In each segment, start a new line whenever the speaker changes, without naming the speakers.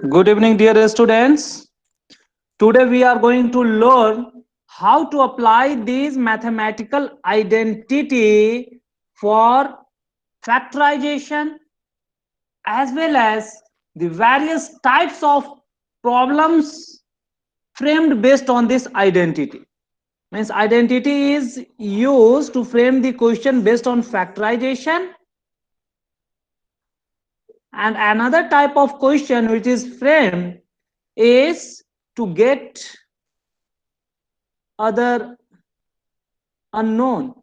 Good evening, dear students. Today we are going to learn how to apply these mathematical identity for factorization as well as the various types of problems framed based on this identity. Means identity is used to frame the question based on factorization, and another type of question which is framed is to get other unknown.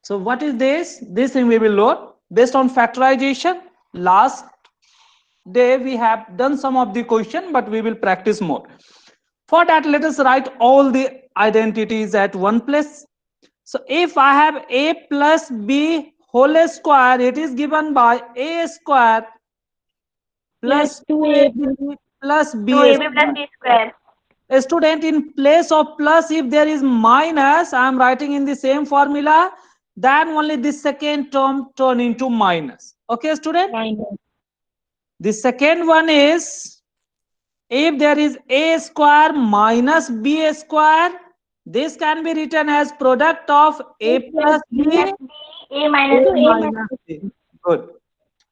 So what is this? This thing we will learn based on factorization. Last day we have done some of the question, but we will practice more. For that, let us write all the identities at one place. So if I have a plus b whole square, it is given by a square plus 2ab plus b
2ab plus
square.
b square.
A student, in place of plus, if there is minus, I am writing in the same formula, then only the second term turn into minus. Okay, student?
Minus.
The second one is, if there is a square minus b square, this can be written as product of a plus b,
A
a
minus b.
minus b. Good.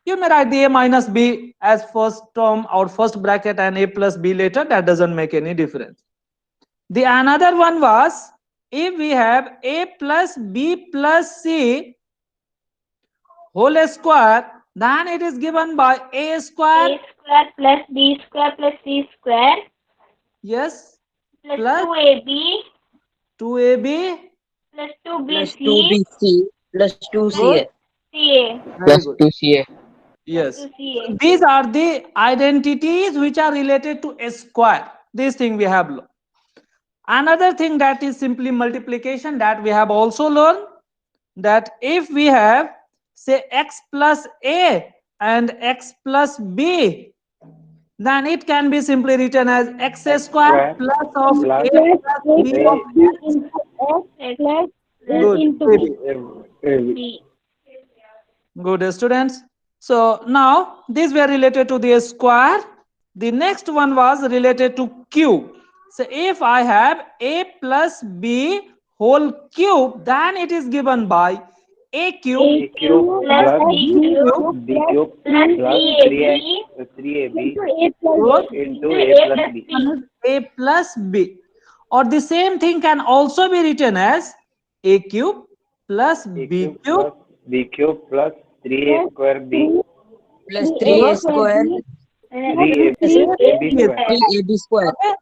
You may write the a minus b as first term or first bracket and a plus b later. That doesn't make any difference. The another one was, if we have a plus b plus c whole square, then it is given by a square,
A square plus b square plus c square
yes,
plus
plus
2ab
2ab,
plus
plus
2bc
2BC plus 2CA
good,
ca
very
plus
good,
2CA.
plus
yes. So
2ca.
these are the identities which are related to a square. This thing we have learned. Another thing, that is simply multiplication, that we have also learned, that if we have say x plus a and x plus b, then it can be simply written as x square
square
plus of a
plus
plus b of
a
x.
X plus
Good,
into
b.
b.
good students. So now these were related to the square. The next one was related to cube. So if I have a plus b whole cube, then it is given by a cube
A
A
cube
cube
plus
plus
b
b
cube
cube.
b cube
plus
plus
3ab
3ab
Good.
into
into
a
a
plus
plus
b.
b.
A plus b, or the same thing can also be written as a cube plus
A
b
cube
cube.
plus b cube plus 3a square b
plus
Good.
3A square
3a
plus
ab square.
3AB square
Okay.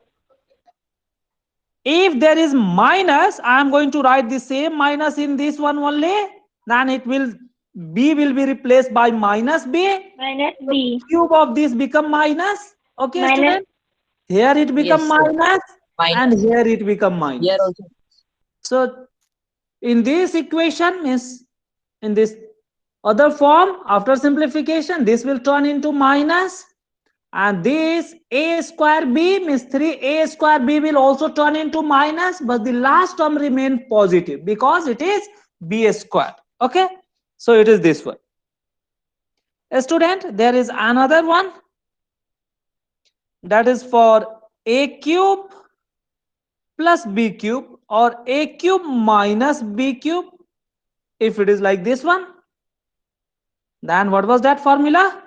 If there is minus, I am going to write the same minus in this one only. Then it will, b will be replaced by minus b.
Minus
So
b.
cube of this become minus. Okay,
Minus
student. Here it become
yes sir
minus, and
minus
here it become
here
minus.
also
So in this equation means, in this other form, after simplification, this will turn into minus, and this a square b means 3a square b will also turn into minus, but the last term remain positive because it is b square. Okay, so it is this one. A student, there is another one, that is for a cube plus b cube, or a cube minus b cube. If it is like this one, then what was that formula?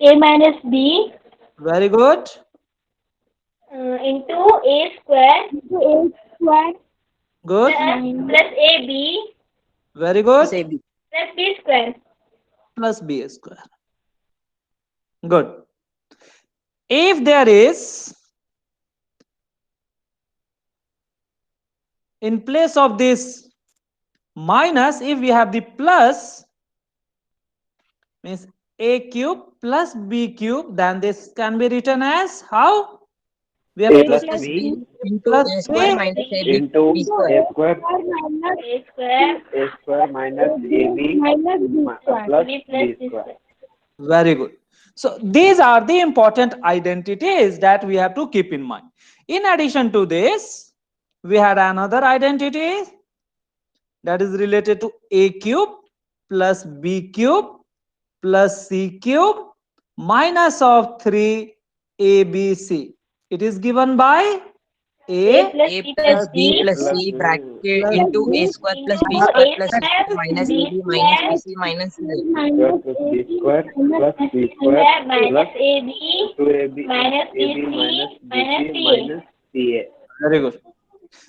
a minus b
Very good.
into a square
Good.
plus ab
Very
plus
good.
AB
plus b square.
Plus b square. Good. If there is, in place of this minus, if we have the plus, means a cube plus b cube, then this can be written as how? We have
A
to
plus
say
b
into
plus
A
a.
square minus AB
into
B square
a square
A square
minus ab plus
b plus
b
c
square.
square.
Very good. So these are the important identities that we have to keep in mind. In addition to this, we had another identity that is related to a cube. plus b cube plus c cube minus of 3abc. It is given by
A
a
plus
A
B
plus
plus
B
C
plus
plus
C bracket
plus
into A
b
square plus B
into
square
A
plus
square
minus
B
AB minus
square
BC minus C.
square plus b square plus c square
minus
plus
AB
2ab
minus
ab
BC
minus
minus
bc
CA.
minus ca.
Very good.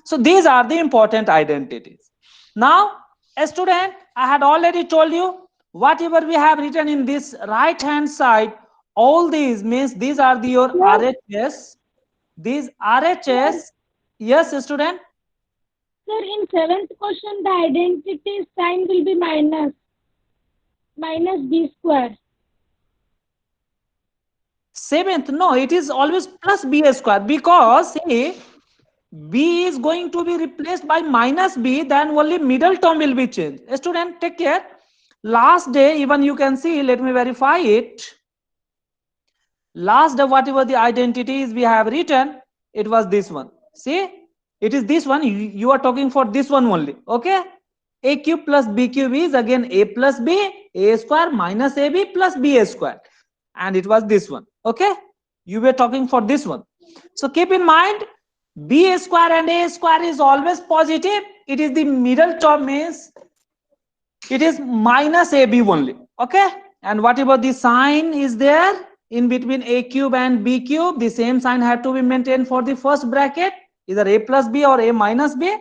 So these are the important identities. Now, a student, I had already told you whatever we have written in this right hand side, all these means these are your RHS. These RHS, yes, student.
Sir, in seventh question, the identity sign will be minus b square.
Seventh, no, it is always plus b square because see, b is going to be replaced by minus b, then only middle term will be changed. Student, take care. Last day, even you can see, let me verify it. Last day, whatever the identities we have written, it was this one. See, it is this one. You are talking for this one only. Okay. A cube plus b cube is again a plus b, a square minus ab plus b square. And it was this one. Okay. You were talking for this one. So keep in mind, b square and a square is always positive. It is the middle term means it is minus ab only. Okay. And whatever the sign is there in between a cube and b cube, the same sign had to be maintained for the first bracket, either a plus b or a minus b.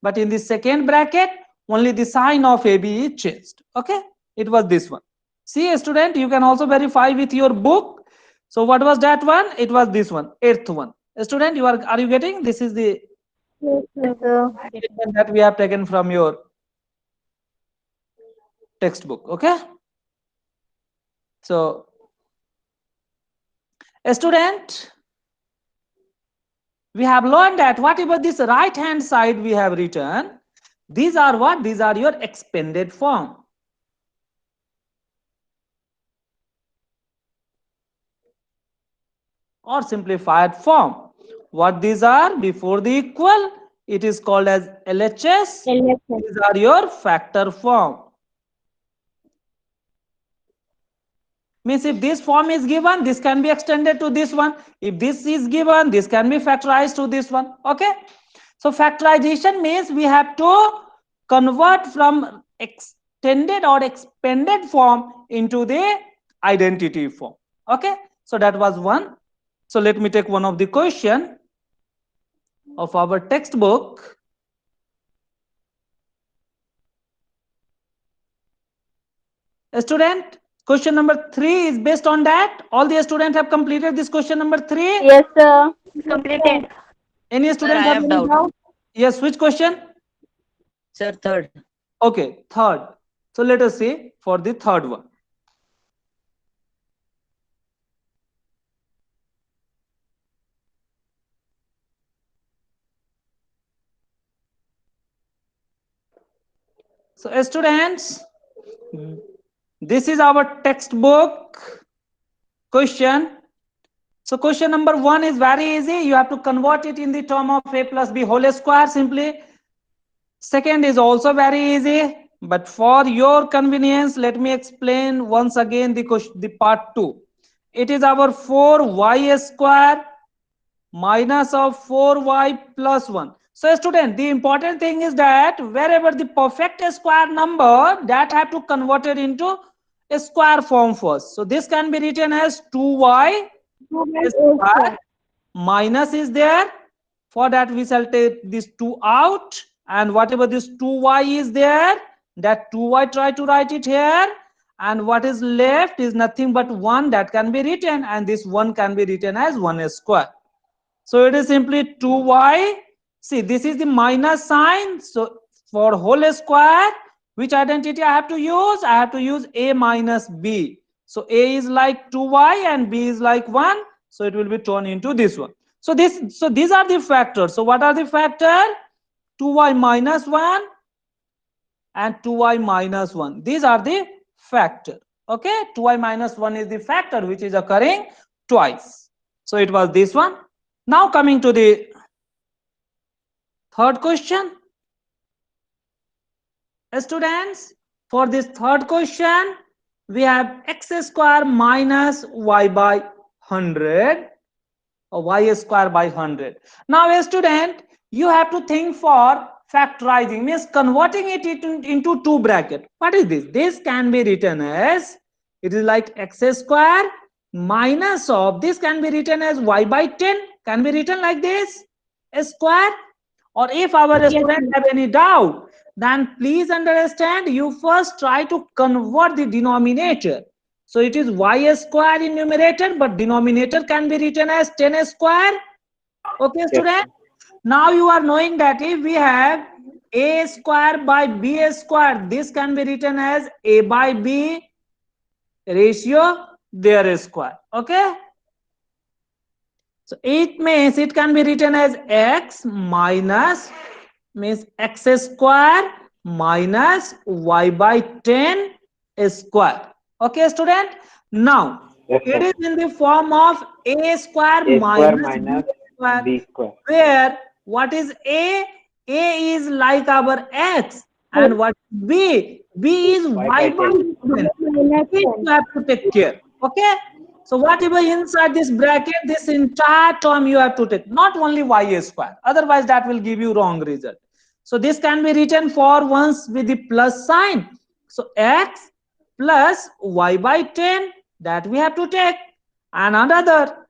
But in the second bracket, only the sign of ab is changed. Okay. It was this one. See, a student, you can also verify with your book. So what was that one? It was this one, eighth one. A student, are you getting? This is the
Yes, sir.
statement that we have taken from your textbook. Okay. So a student, we have learned that whatever this right hand side we have written, these are what? These are your expanded form. Or simplified form. What these are? Before the equal, it is called as LHS. These are your factor form. Means if this form is given, this can be extended to this one. If this is given, this can be factorized to this one. Okay. So factorization means we have to convert from extended or expanded form into the identity form. Okay. So that was one. So let me take one of the question of our textbook. A student, question number 3 is based on that. All the students have completed this question number 3.
Yes, sir. Completed.
Any
Sir,
student
I
have
have
any
doubt.
doubt? Yes, which question?
Sir, third.
Okay, third. So let us see for the third one. So students, this is our textbook question. So question number 1 is very easy. You have to convert it in the term of a plus b whole square simply. Second is also very easy, but for your convenience, let me explain once again the question, the part 2. It is our 4y square minus of 4y plus 1. So student, the important thing is that wherever the perfect square number, that have to convert it into a square form first. So this can be written as 2y square minus is there. For that we shall take this 2 out, and whatever this 2y is there, that 2y try to write it here, and what is left is nothing but 1 that can be written, and this 1 can be written as 1 square. So it is simply 2y. See, this is the minus sign. So for whole square, which identity I have to use? I have to use a minus b. So a is like 2y and b is like 1. So it will be turned into this one. So these are the factors. So what are the factor? 2y minus 1 and 2y minus 1. These are the factor. Okay, 2y minus 1 is the factor which is occurring twice. So it was this one. Now coming to the third question. Students, For this third question, we have x square minus y by 100, or y square by 100. Now, a student, you have to think for factorizing, means converting it into two bracket. What is this? This can be written as, it is like x square minus of, this can be written as y by 10, can be written like this, a square. Or if our
Yes,
students have any doubt, then please understand, you first try to convert the denominator. So it is y square in numerator, but denominator can be written as 10 square. Okay,
Yes,
student.
sir.
Now you are knowing that if we have a square by b square, this can be written as a by b ratio their square. Okay. So it means it can be written as x minus, means x square minus y by 10 square. Okay, student. Now
Yes,
it
sir.
is in the form of a square
A square
minus b
minus
square,
b square.
where what is a? A is like our x, and what b? B is
Y
y
by
by
10.
10.
minus
This
10.
you have to take care. Okay. So whatever inside this bracket, this entire term you have to take, not only y square. Otherwise, that will give you wrong result. So this can be written for once with the plus sign. So x plus y by 10, that we have to take. And another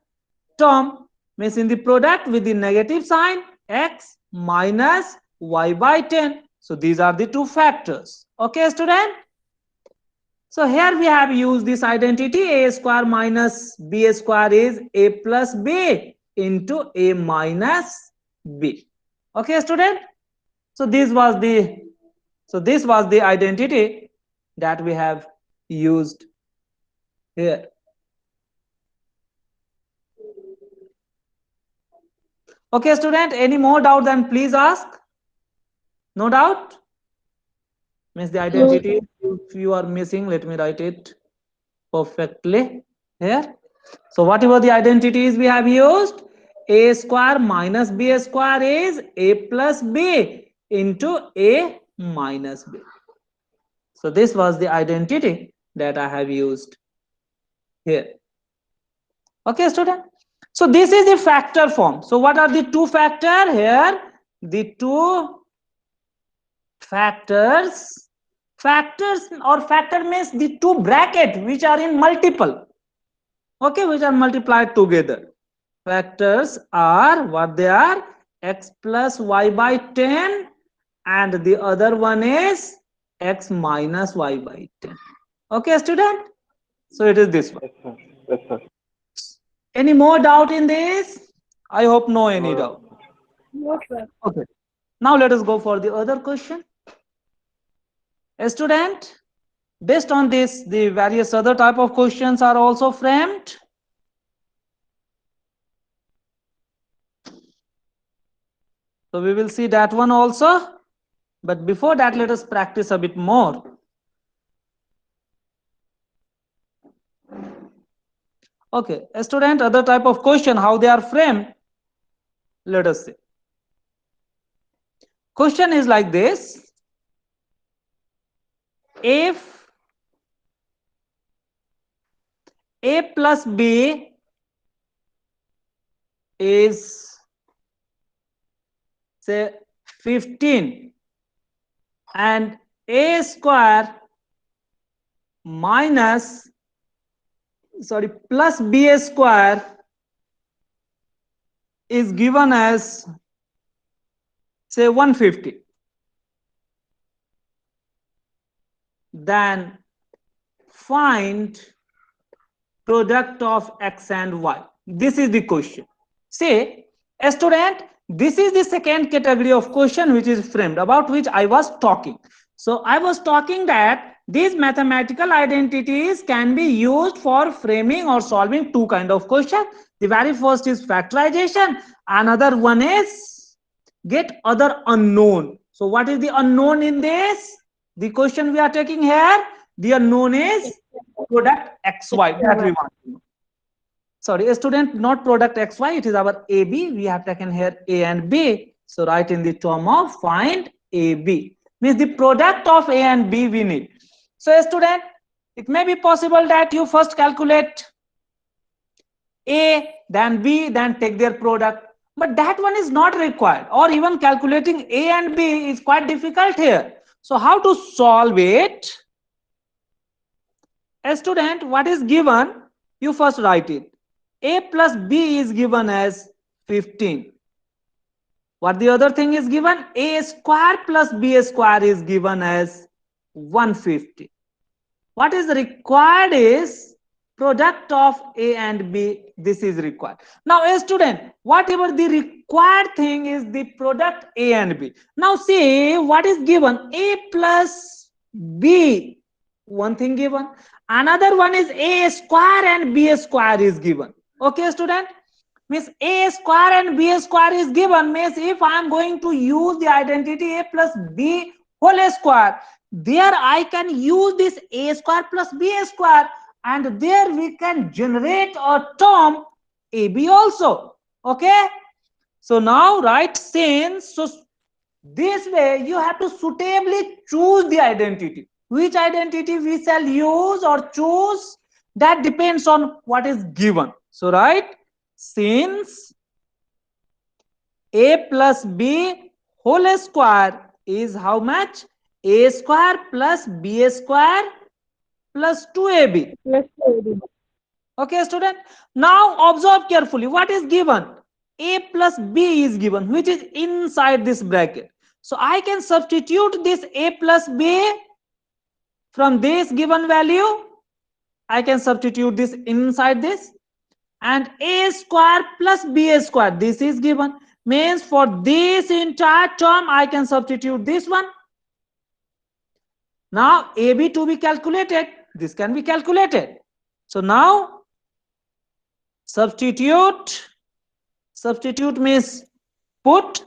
term means in the product with the negative sign, x minus y by 10. So these are the two factors. Okay, student? So here we have used this identity, a square minus b square is a plus b into a minus b. Okay, student? So this was the identity that we have used here. Okay, student, any more doubt then please ask. No doubt? Means the identity, if you are missing, let me write it perfectly here. So whatever the identities we have used, a square minus b square is a plus b into a minus b. So this was the identity that I have used here. Okay, student. So this is the factor form. So what are the two factor here? The two factors. Factors or factor means the two bracket which are in multiple. Okay, which are multiplied together. Factors are what they are, x plus y by 10, and the other one is x minus y by 10. Okay, student? So it is this one.
Yes, sir. Yes, sir.
Any more doubt in this? I hope no any
No,
doubt.
No, sir.
Okay. Now let us go for the other question. A student, based on this, the various other type of questions are also framed. So we will see that one also. But before that, let us practice a bit more. Okay, a student, other type of question, how they are framed. Let us see. Question is like this. If a plus b is say 15 and a square minus plus b square is given as say 150, then find product of x and y. This is the question. Say, a student, this is the second category of question which is framed, about which I was talking. So I was talking that these mathematical identities can be used for framing or solving two kind of questions. The very first is factorization, another one is get other unknown. So what is the unknown in this? The question we are taking here, the unknown is product xy that we want to know. Sorry, a student, not product xy, it is our ab. We have taken here a and b. So write in the term of find ab. Means the product of a and b we need. So student, it may be possible that you first calculate A, then B, then take their product. But that one is not required, or even calculating A and B is quite difficult here. So how to solve it? A student, what is given? You first write it. A plus B is given as 15. What the other thing is given? A square plus B square is given as 150. What is required is product of A and B. This is required. Now a student, whatever the required thing is the product A and B. Now see what is given. A plus B, one thing given. Another one is A square and B square is given. Okay student, means A square and B square is given, means if I am going to use the identity A plus B whole square, there I can use this A square plus B square, and there we can generate a term AB also. Okay, so now write since, so this way you have to suitably choose the identity. Which identity we shall use or choose, that depends on what is given. So write since A plus B whole square is how much? A square plus B square plus 2AB.
Plus AB.
Okay student, now observe carefully what is given. A plus B is given, which is inside this bracket. So I can substitute this A plus B from this given value. I can substitute this inside this, and A square plus B square, this is given, means for this entire term I can substitute this one. Now AB to be calculated, this can be calculated. So now substitute means put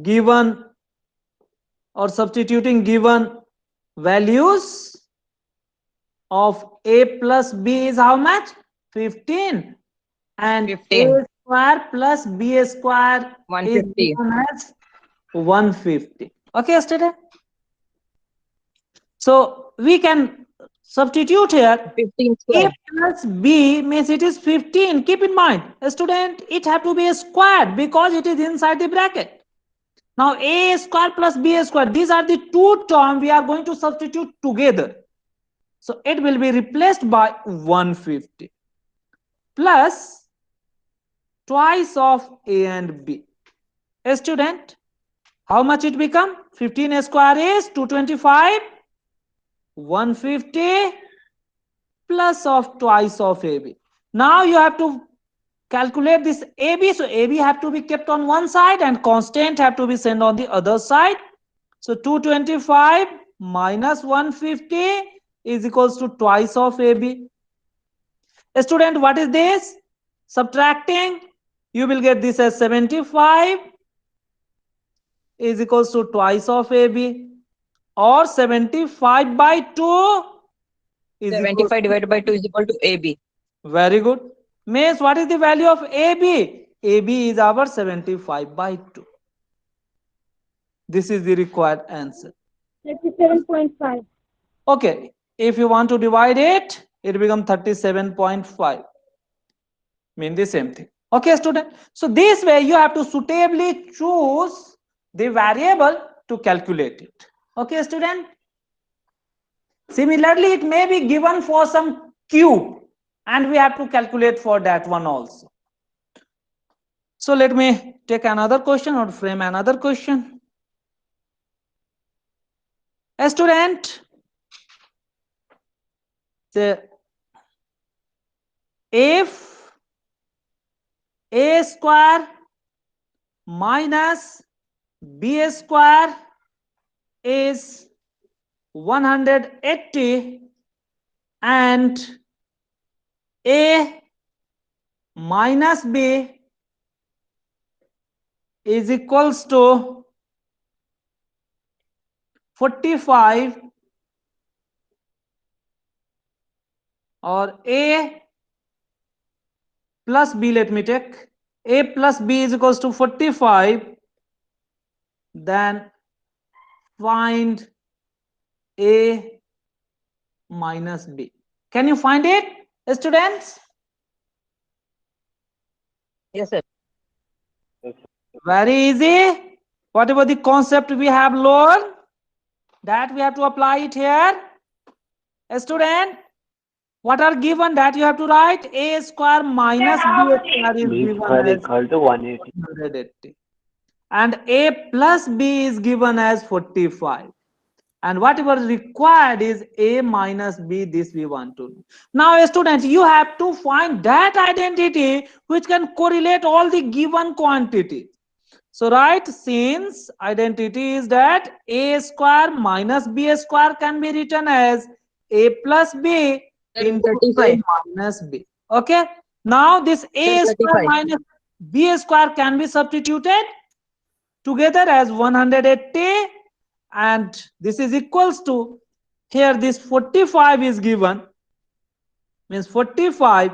given or substituting given values of A plus B is how much? 15, and
15.
A square plus B square is
150.
given as 150. Okay student, so we can substitute here
15
A
square.
plus B means it is 15. Keep in mind, student, it have to be squared because it is inside the bracket. Now A square plus B square, these are the two terms we are going to substitute together. So it will be replaced by 150 plus twice of A and B. A student, how much it become? 15 square is 225, 150 plus of twice of AB. Now you have to calculate this AB. So AB have to be kept on one side and constant have to be sent on the other side. So 225 minus 150 is equals to twice of AB. Student, what is this? Subtracting, you will get this as 75 is equals to twice of AB, or 75 by 2 is equal
75 divided by 2 is equal to AB.
Very good. Means what is the value of AB? AB is our 75 by 2. This is the required answer.
37.5.
Okay. If you want to divide it, it becomes 37.5. Mean the same thing. Okay, student. So this way you have to suitably choose the variable to calculate it. Okay, student. Similarly, it may be given for some cube, and we have to calculate for that one also. So let me take another question or frame another question. A student, say if A square minus B square is 180 and A minus B is equals to 45, or A plus B, let me take A plus B is equals to 45, then find A minus B. Can you find it, students?
Yes, sir.
Very easy. Whatever the concept we have learned, that we have to apply it here. A student, what are given that you have to write? A square minus B square is
B
given
square
as
equal to 180.
180. And A plus B is given as 45. And whatever required is A minus B, this we want to do. Now, students, you have to find that identity which can correlate all the given quantities. So, right, since identity is that A square minus B square can be written as A plus B
Sir,
into A
35.
minus B. Okay. Now, this
Sir,
A square
35.
minus B square can be substituted together as 180, and this is equals to, here this 45 is given, means 45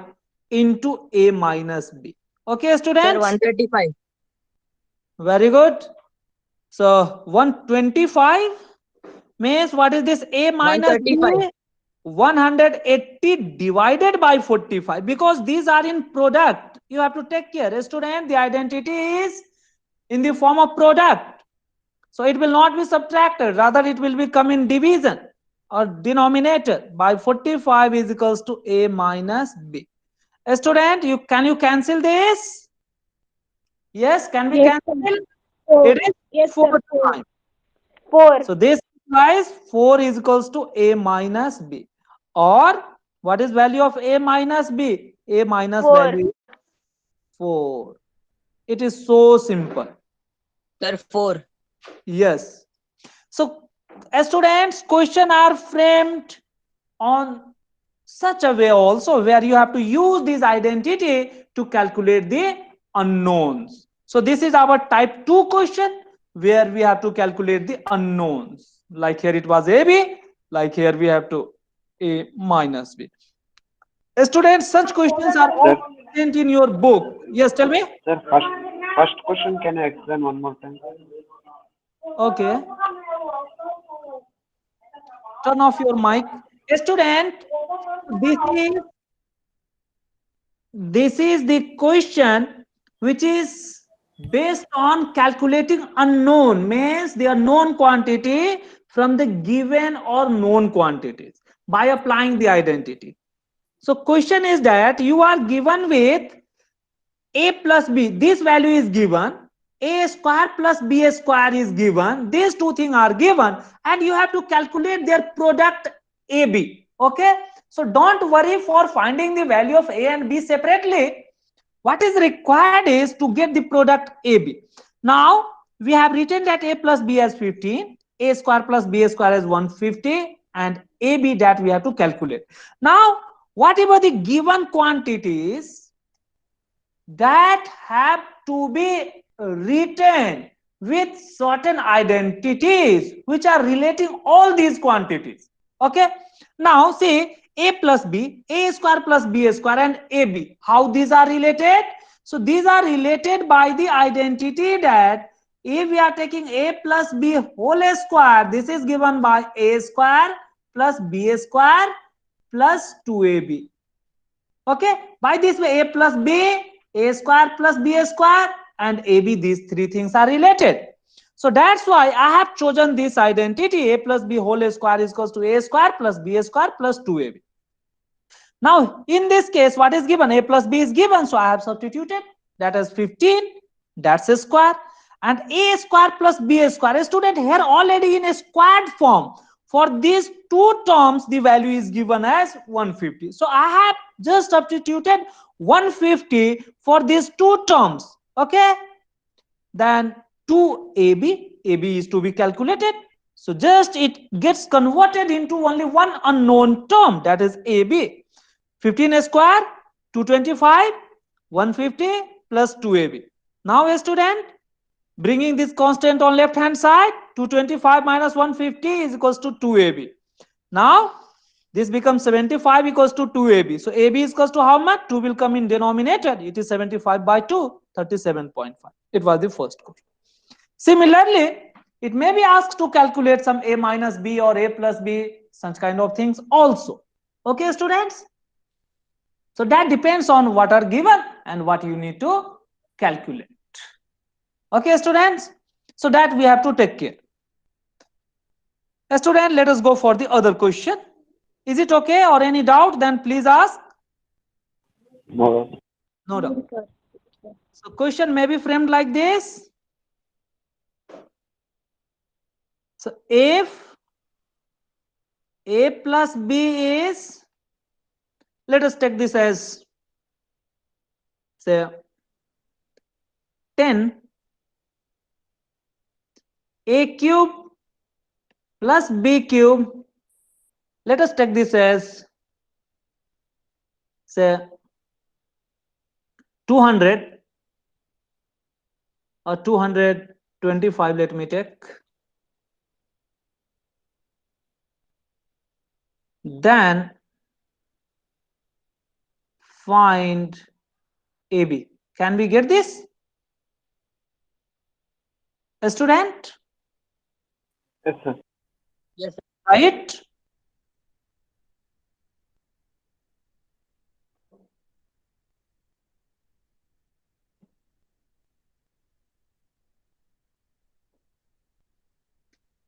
into A minus B. Okay,
Sir,
students?
135.
Very good. So 125 means what is this? A minus B?
135.
180 divided by 45, because these are in product. You have to take care, student. The identity is in the form of product. So it will not be subtracted, rather it will become in division or denominator. By 45 is equals to A minus B. A student, can you cancel this? Yes, can we
Yes,
cancel?
sir. 4.
It is
Yes,
4
sir. 4.
times.
4.
So this implies 4 is equals to A minus B. Or what is value of A minus B? A minus
4.
value is 4. It is so simple.
Sir, 4.
Yes. So students, question are framed on such a way also, where you have to use this identity to calculate the unknowns. So this is our type 2 question, where we have to calculate the unknowns. Like here it was AB, like here we have to A minus B. Students, such questions are all
Sir,
present in your book. Yes, tell me.
sir, first question, can you explain one more time?
Okay. Turn off your mic. Student, this is this is the question which is based on calculating unknown, means the unknown quantity from the given or known quantities by applying the identity. So question is that you are given with A plus B, this value is given, A square plus B square is given, these two things are given, and you have to calculate their product AB. Okay, so don't worry for finding the value of A and B separately. What is required is to get the product AB. Now we have written that A plus B as 15, A square plus B square as 150, and AB that we have to calculate. Now whatever the given quantities that have to be written with certain identities which are relating all these quantities. Okay, now see A plus B, A square plus B square, and AB, how these are related? So these are related by the identity that if we are taking A plus B whole square, this is given by A square plus B square plus 2AB. Okay, by this way A plus B, A square plus B square, and AB, these three things are related. So that's why I have chosen this identity. A plus B whole square is equals to A square plus B square plus 2AB. Now in this case, what is given? A plus B is given, so I have substituted. That is 15, that's a square, and A square plus B square. Student, here already in a squared form, for these two terms the value is given as 150. So I have just substituted 150 for these two terms. Okay, then 2AB, AB is to be calculated, so just it gets converted into only one unknown term, that is AB. 15 square, 225, 150 plus 2AB. Now a student, bringing this constant on left hand side, 225 minus 150 is equals to 2AB. Now this becomes 75 equals to 2AB. So AB is equals to how much? 2 will come in denominator. It is 75 by 2, 37.5. It was the first question. Similarly, It may be asked to calculate some a minus b or a plus b, such kind of things also. Okay, students? So that depends on what are given and what you need to calculate. Okay, students? So that we have to take care. Student, let us go for the other question. Is it okay, or any doubt? Then please ask.
No.
No doubt. So question may be framed like this. So if a plus b is, let us take this as, say, 10, a cube plus b cube, let us take this as, say, 200 or 225, let me take. Then find AB. Can we get this? A student?
Yes, sir.
Yes, sir.
Right?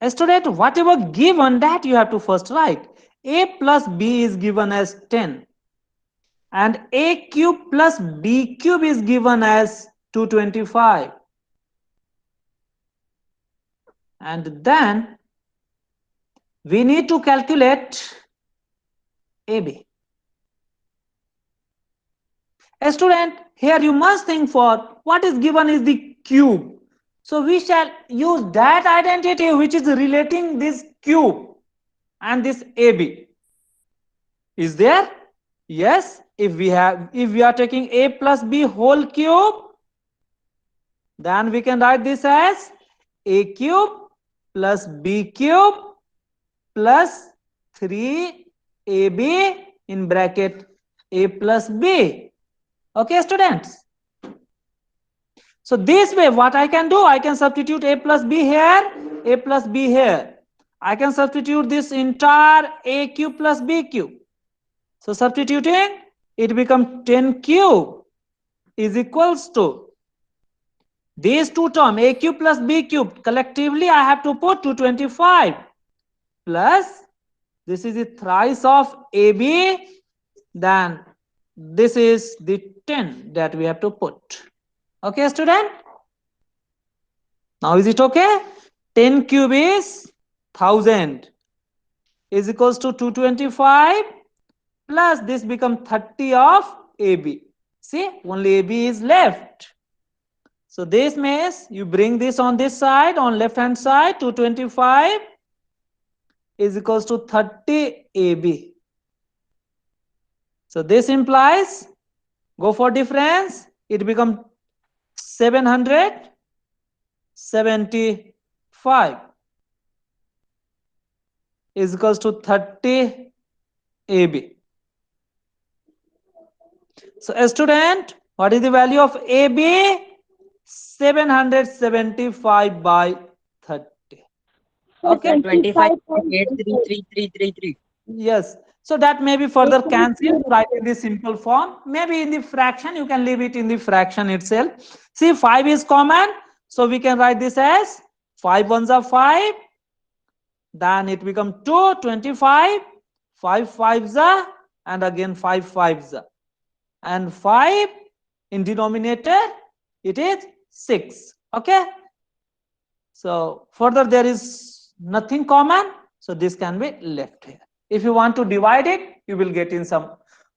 A student, whatever given, that you have to first write. A plus b is given as 10. And a cube plus b cube is given as 225. And then we need to calculate AB. A student, here you must think for what is given is the cube. So we shall use that identity which is relating this cube and this AB. Is there? Yes. If we are taking a plus b whole cube, then we can write this as a cube plus b cube plus 3ab in bracket a plus b. Okay, students? So this way, what I can do, I can substitute a plus b here, a plus b here. I can substitute this entire a cube plus b cube. So substituting, it becomes 10 cube is equals to these two terms, a cube plus b cube. Collectively, I have to put 225 plus this is the thrice of ab. Then this is the 10 that we have to put. Okay, student? Now is it okay? 10 cube is 1000 is equals to 225 plus this become 30 of AB. See, only AB is left. So this means you bring this on this side, on left hand side, 225 is equals to 30 AB. So this implies, go for difference, it becomes 775 is equals to 30 AB. So a student, what is the value of AB? 775 by 30. Okay.
25.833333.
Yes. So that may be further cancelled, write in the simple form. Maybe in the fraction, you can leave it in the fraction itself. See, 5 is common. So we can write this as 5 ones are 5. Then it becomes 2, 25, 5 fives are, and again 5 fives are. And 5 in denominator, it is 6. Okay. So further there is nothing common. So this can be left here. If you want to divide it, you will get in some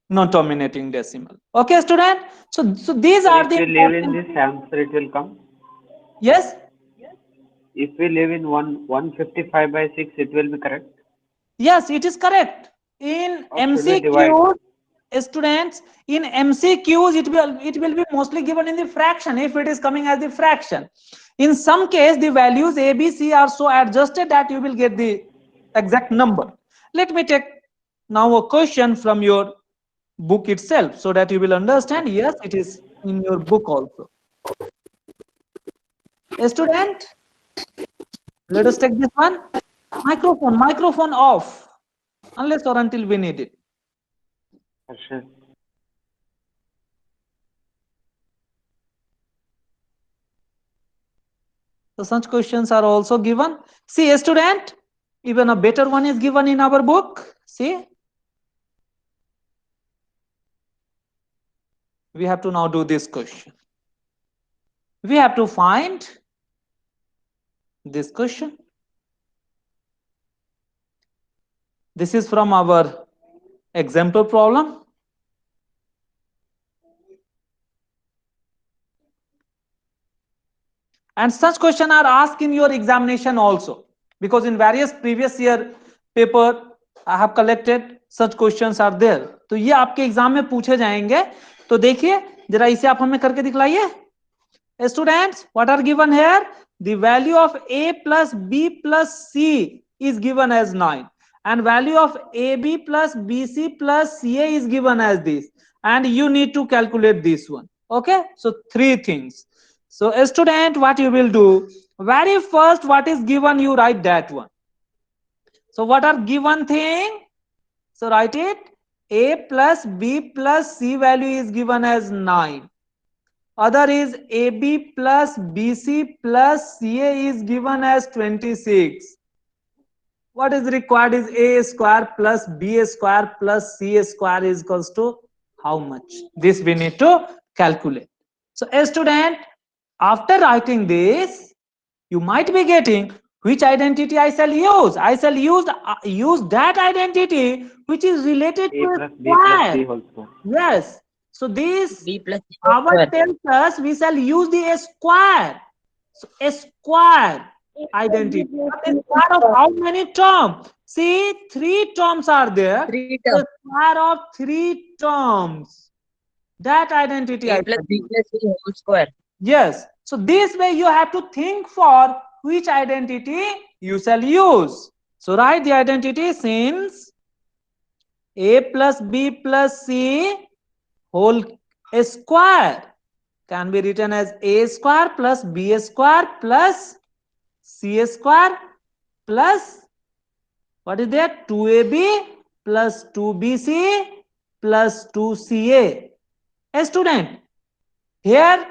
non-terminating decimal. Okay, student? So these are
If
the...
we live in this answer, it will come.
Yes?
If we live in 155 by 6, it will be correct.
Yes, it is correct. In
Or should we divide?
MCQs, students, in MCQs, it will be mostly given in the fraction if it is coming as the fraction. In some case, the values A, B, C are so adjusted that you will get the exact number. Let me take now a question from your book itself so that you will understand. Yes, it is in your book also. A student, Let us take this one. Microphone off, unless or until we need it.
Sure.
So such questions are also given. See, a student, even a better one is given in our book. See, we have to now do this question. We have to find this question. This is from our example problem. And such questions are asked in your examination also, because in various previous year paper I have collected such questions are there. तो ये आपके exam में पूछे जाएंगे. तो देखिए जरा इसे आप हमें करके दिखलाइए. Students, what are given here? The value of a plus b plus c is given as 9, and value of ab plus bc plus ca is given as this, and you need to calculate this one. Okay, so three things. So a student, what you will do, very first what is given, you write that one. So what are given thing? So write it. A plus b plus c value is given as 9. Other is AB plus BC plus CA is given as 26. What is required is A square plus B square plus C square is equals to how much? This we need to calculate. So a student, after writing this, you might be getting which identity I shall use. I shall use that identity which is related
A
to
plus
a
B plus C
square.
whole square.
Yes. So this
B plus C
our
square.
tells us we shall use the square. So a square identity. But a square of how many terms? See, 3 terms are there.
3
The
terms.
square of 3 terms. That identity I
A plus
shall
B
use.
plus C whole square.
Yes. So this way you have to think for which identity you shall use. So write the identity since a plus b plus c whole square can be written as a square plus b square plus c square plus what is that, 2ab plus 2bc plus 2ca. A student, here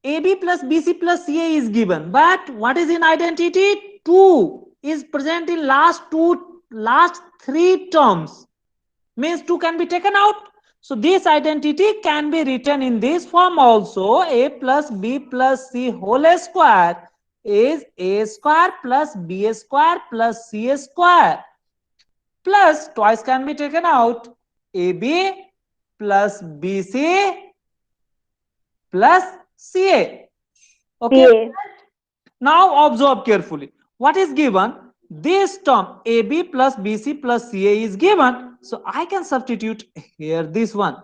AB plus BC plus CA is given, but what is in identity? 2 is present in last 3 terms, means 2 can be taken out. So this identity can be written in this form also. A plus B plus C whole square is A square plus B square plus C square, plus twice can be taken out, AB plus BC plus CA. Okay.
CA.
Now observe carefully. What is given? This term AB plus BC plus CA is given. So I can substitute here this one.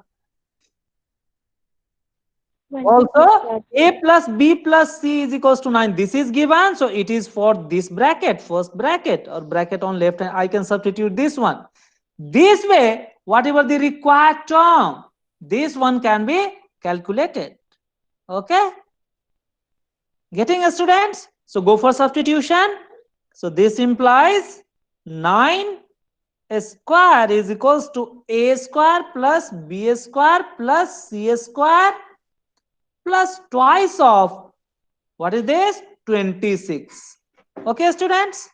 Also A plus B plus C is equals to 9. This is given. So it is for this bracket, first bracket or bracket on left hand. I can substitute this one. This way, whatever the required term, this one can be calculated. Okay. Getting a students? So go for substitution. So this implies 9 square is equals to A square plus B square plus C square plus twice of what is this? 26. Okay, students?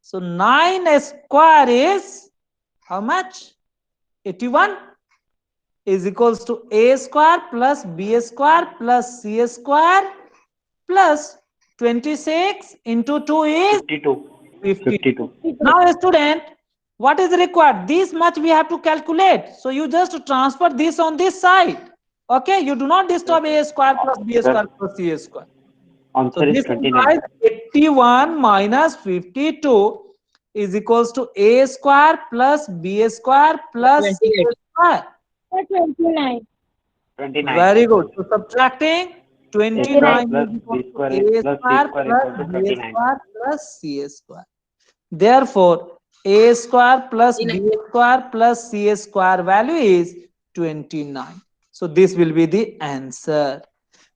So 9 square is how much? 81 is equals to A square plus B square plus C square plus 26 into 2 is
52.
52.
52.
Now, a student, what is required? This much we have to calculate. So you just transfer this on this side. Okay, you do not disturb A square plus B square plus C square. So
Answer is
this
29.
implies 81 minus 52 is equals to A square plus B square plus C
28.
square.
29.
29.
Very good. So subtracting
A
29
plus
is
B
equal to
square
A
plus C
square
square
plus
equal to
B
29.
square plus C square. Therefore, A square plus B square plus C square value is 29. So this will be the answer.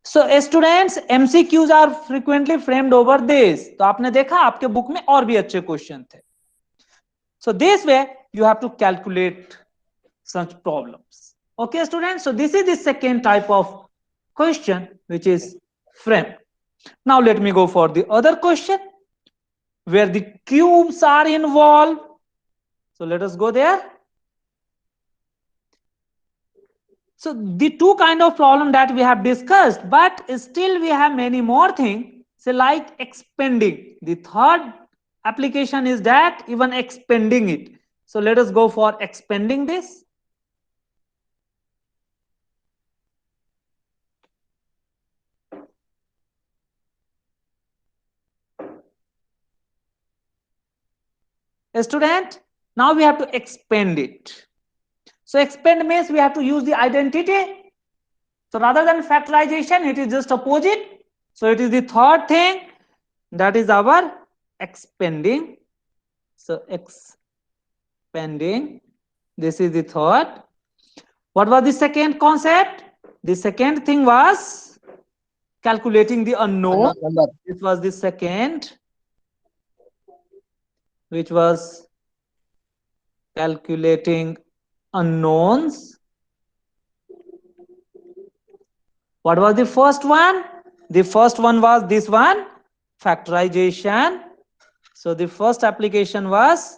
So students, MCQs are frequently framed over this. तो आपने देखा आपके book में और भी अच्छे question थे. So this way you have to calculate such problems. Okay students, so this is the second type of question which is framed. Now let me go for the other question where the cubes are involved. So let us go there. So the two kind of problem that we have discussed, but still we have many more things. So like expanding. The third application is that even expanding it. So let us go for expanding this. A student, now we have to expand it. So expand means we have to use the identity. So rather than factorization, it is just opposite. So it is the third thing, that is our expanding. So expanding, this is the third. What was the second concept? The second thing was calculating the unknown.
Unknown number.
This was the second, which was calculating unknowns. What was the first one? The first one was this one, factorization. So the first application was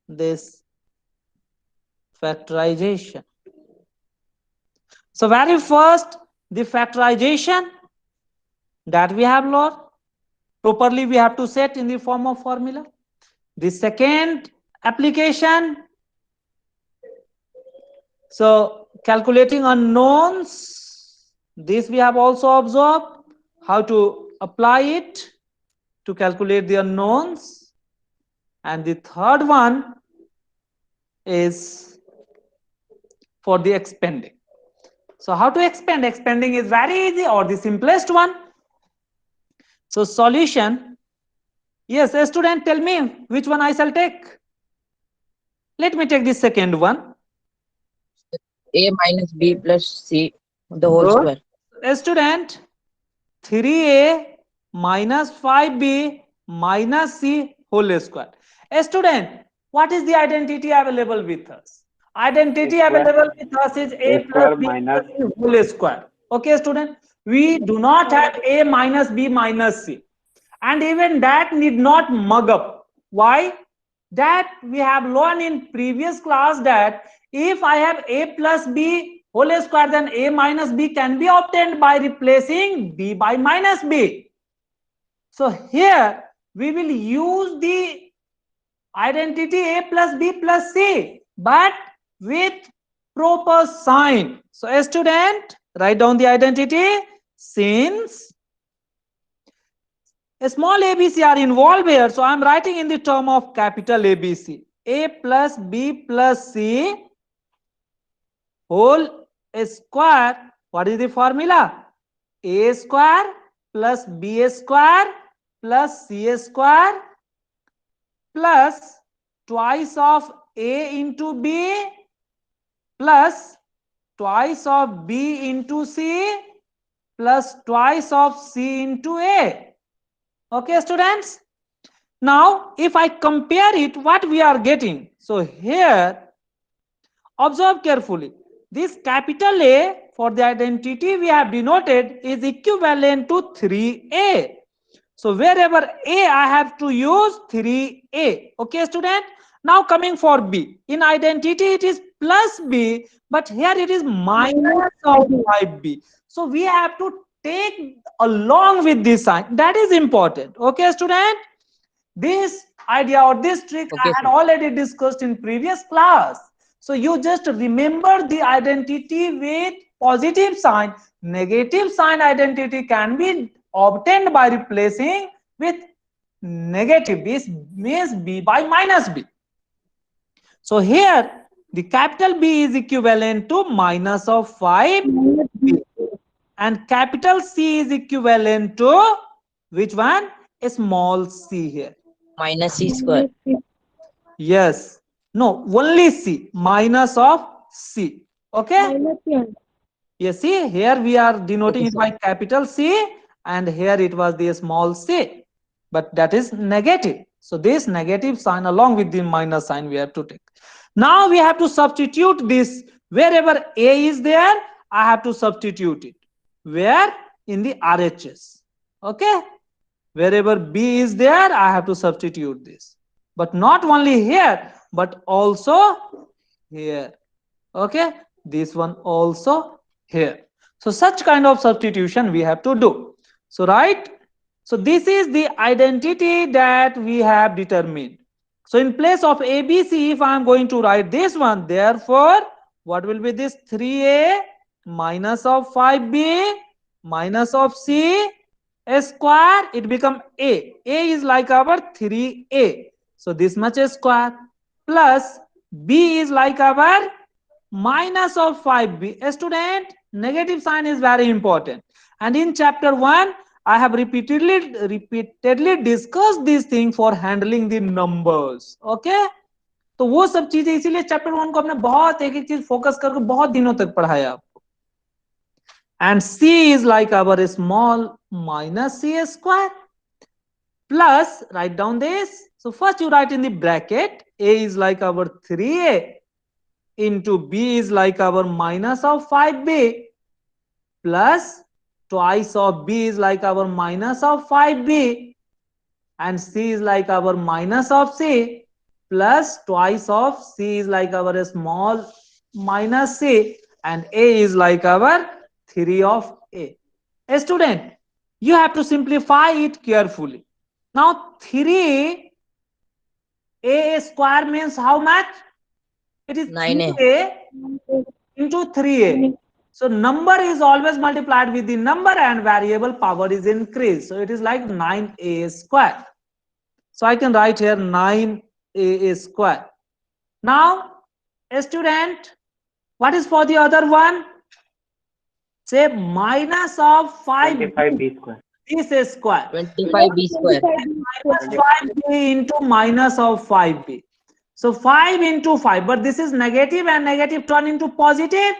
this, factorization. So very first, the factorization that we have learned properly, we have to set in the form of formula. The second application, so calculating unknowns, this we have also observed how to apply it to calculate the unknowns. And the third one is for the expanding. So how to expand? Expanding is very easy, or the simplest one. So solution, yes, a student, tell me which one I shall take. Let me take the second one.
A minus B plus C, the whole
Good.
square.
A student, 3a minus 5b minus c whole square. A student, what is the identity available with us? Identity
A square.
available with us is a
A
plus
square
b
minus-
plus c whole square. Okay, student, we do not have a minus b minus c, and even that need not mug up. Why? That we have learned in previous class that if I have a plus b whole square, then a minus b can be obtained by replacing b by minus b. So here we will use the identity a plus b plus c, but with proper sign. So a student, write down the identity. Since a small abc are involved here, so I am writing in the term of capital ABC. A plus b plus c whole square. What is the formula? A square plus b square plus c square plus twice of a into b plus twice of b into c plus twice of c into a. Okay, students? Now, if I compare it, what we are getting? So here, observe carefully. This capital A for the identity we have denoted is equivalent to 3a. So wherever A, I have to use 3a. Okay, student? Now coming for B. In identity, it is plus B, but here it is minus of 5b. So we have to take along with this sign. That is important. Okay, student? This idea or this trick I
Okay,
had
sir.
already discussed in previous class. So you just remember the identity with positive sign. Negative sign identity can be obtained by replacing with negative. This means b by minus b. So here the capital B is equivalent to minus of 5 and capital C is equivalent to which one? A small c here.
Minus C square.
Yes. No, only C. Minus of C. Okay.
Minus 1.
You see, here we are denoting
Okay,
it by capital C, and here it was the small c, but that is negative. So this negative sign along with the minus sign we have to take. Now we have to substitute this. Wherever A is there, I have to substitute it. Where? In the RHS. Okay. Wherever B is there, I have to substitute this. But not only here, but also here. Okay. This one also here. So such kind of substitution we have to do. So right. So this is the identity that we have determined. So in place of ABC, if I am going to write this one, therefore, what will be this? 3A minus of 5B minus of C square, it become A. A is like our 3A. So this much square plus B is like our minus of 5B. A student, negative sign is very important. And in chapter 1, I have repeatedly discussed this thing for handling the numbers. Okay? तो वो सब चीजें इसीलिए chapter 1 को हमने बहुत एक एक चीज फोकस करके बहुत दिनों तक पढ़ाया आपको. And C is like our small minus C square plus, write down this. So first you write in the bracket, A is like our 3A into B is like our minus of 5B plus twice of B is like our minus of 5B and C is like our minus of C plus twice of C is like our small minus C and A is like our 3 of A. A student, you have to simplify it carefully. Now 3A square means how much? It is
9A.
3A into 3A. So number is always multiplied with the number and variable power is increased. So it is like 9A square. So I can write here 9A square. Now, a student, what is for the other one? Say minus of 5B
25B square.
this square.
25B square.
Minus 5B into minus of 5B. So 5 into 5, but this is negative and negative turn into positive,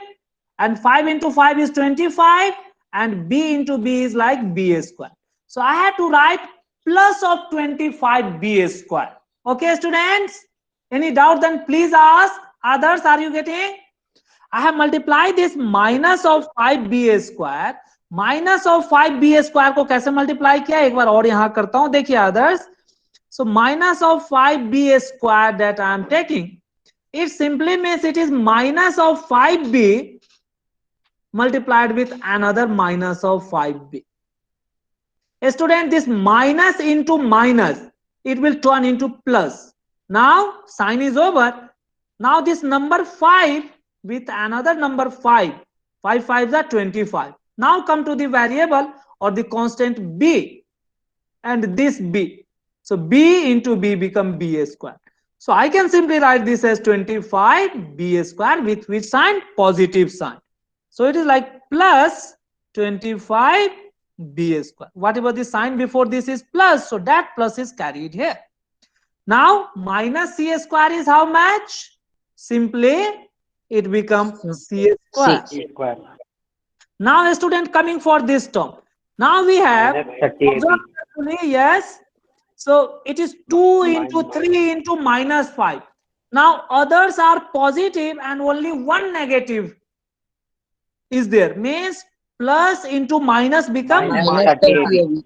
and 5 into 5 is 25 and B into B is like B square. So I have to write plus of 25B square. Okay students, any doubt then please ask. Others, are you getting? I have multiplied this minus of 5B square. Minus of 5B square को कैसे multiply किया एक बार और यहां करता हूं, देखिए others. So minus of 5B square that I am taking, it simply means it is minus of 5B multiplied with another minus of 5B. A student, this minus into minus, it will turn into plus. Now sign is over. Now this number 5 with another number 5. 5 5s are 25. Now come to the variable or the constant B and this B. So B into B become B square. So I can simply write this as 25B square with which sign? Positive sign. So it is like plus 25B square. Whatever the sign before this is plus, so that plus is carried here. Now minus C square is how much? Simply it becomes C square.
C square.
Now a student coming for this term. Now we have, yes, so it is 2 into 3 into minus 5. Now others are positive and only one negative is there. Means plus into minus become
Minus 30.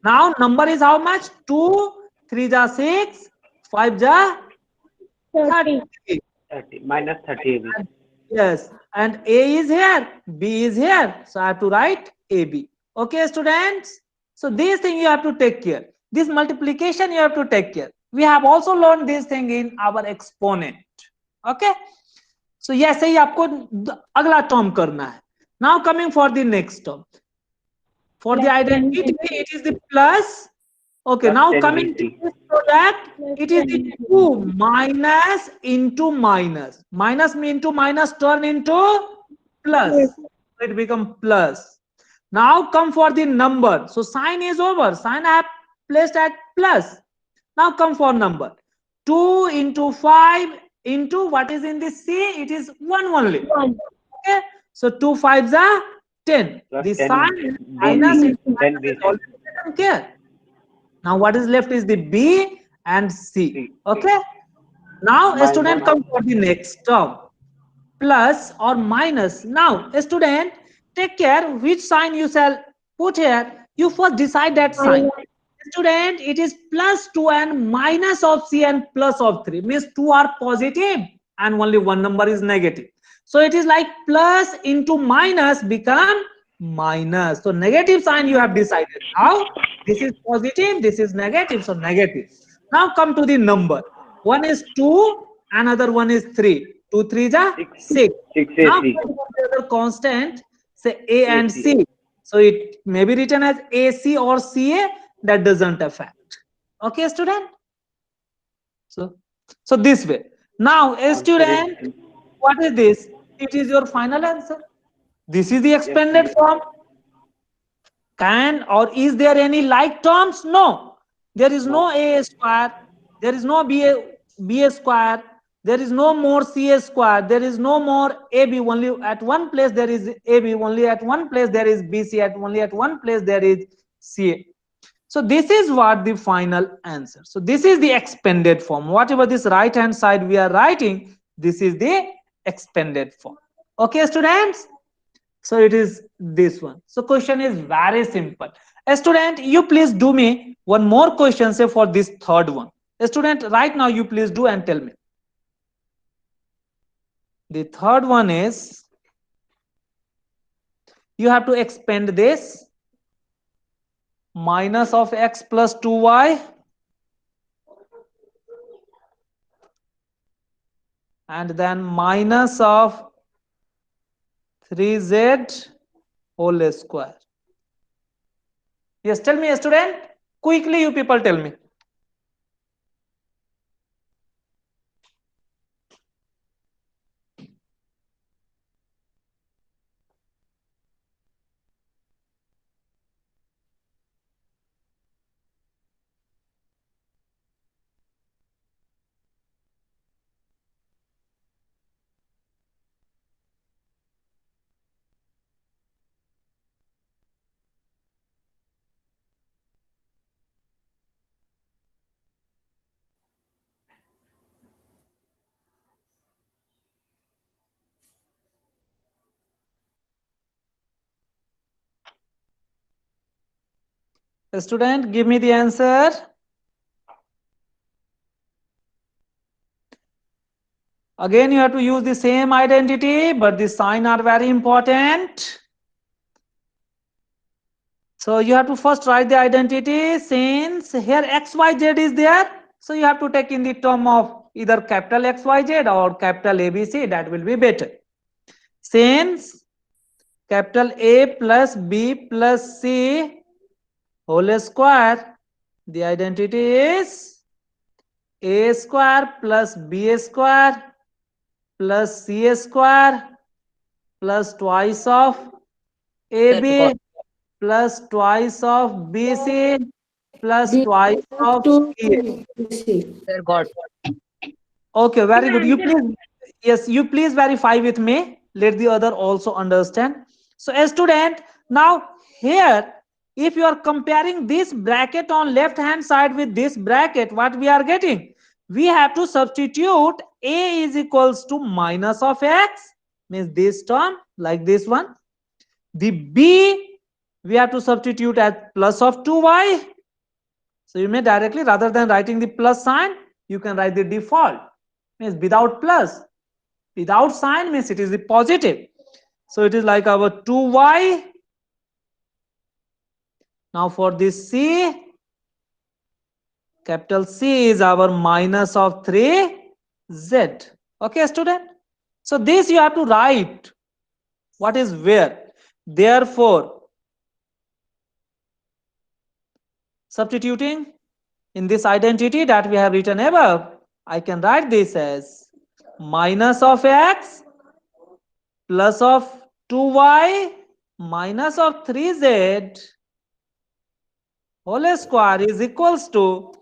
Now number is how much? 2, 3 ja 6, 5 ja 30.
30. Minus 30.
Yes, and A is here, B is here. So I have to write AB. Okay, students? So this thing you have to take care. This multiplication you have to take care. We have also learned this thing in our exponent. Okay? So yes, ही आपको अगला term करना है. Now coming for the next term. For the identity, it is the plus. Okay,
Plus
now
10
coming to
BC.
this product, it is the 2 minus into minus. Minus into minus turn into plus. It become plus. Now come for the number. So sign is over. Sign I have placed at plus. Now come for number. 2 into 5 into what is in the C? It is 1 only. Okay. So 2 5s are 10.
Plus
The
10
sign
BC,
minus into
10
minus is
BC.
already written here. Now what is left is the B and C.
C.
Okay. Now a student
Minus.
come for the next term. Plus or minus. Now a student, take care which sign you shall put here. You first decide that sign. Student, it is plus 2 and minus of C and plus of 3. Means 2 are positive and only one number is negative. So it is like plus into minus become minus. So negative sign you have decided. Now this is positive, this is negative. So negative. Now come to the number. One is 2, another one is 3. 2 3s are 6.
6
Now
AC.
come to the other constant, say A and
AC.
C. So it may be written as AC or CA, that doesn't affect. Okay, student? So this way. Now, a
Answer
student,
is
what is this? It is your final answer. This is the
yes,
expanded
yes.
form. Can or is there any like terms? No. There is no A square. There is no B square. There is no more CA square. There is no more AB. Only at one place there is AB. Only at one place there is BC. Only at one place there is CA. So this is what the final answer. So this is the expanded form. Whatever this right hand side we are writing, this is the expanded form. Okay, students? So it is this one. So question is very simple. A student, you please do me one more question, say for this third one. A student, right now you please do and tell me. The third one is, you have to expand this minus of x plus 2y and then minus of 3z whole square. Yes, tell me, student. Quickly, you people tell me. Student, give me the answer. Again, you have to use the same identity, but the sign are very important. So you have to first write the identity. Since here XYZ is there, so you have to take in the term of either capital XYZ or capital ABC. That will be better. Since capital A plus B plus C whole square, the identity is A square plus B square plus C square plus twice of AB plus twice of BC plus twice of CA.
Sir, got.
Okay, very good. You please, yes, you please verify with me. Let the other also understand. So, a student, now here, if you are comparing this bracket on left hand side with this bracket, what we are getting? We have to substitute A is equals to minus of X, means this term, like this one. The B, we have to substitute as plus of 2y. So you may directly, rather than writing the plus sign, you can write the default, means without plus. Without sign means it is the positive. So it is like our 2y. Now for this C, capital C is our minus of 3z. Okay, student? So this you have to write what is where. Therefore, substituting in this identity that we have written above, I can write this as minus of x plus of 2y minus of 3z whole square is equals to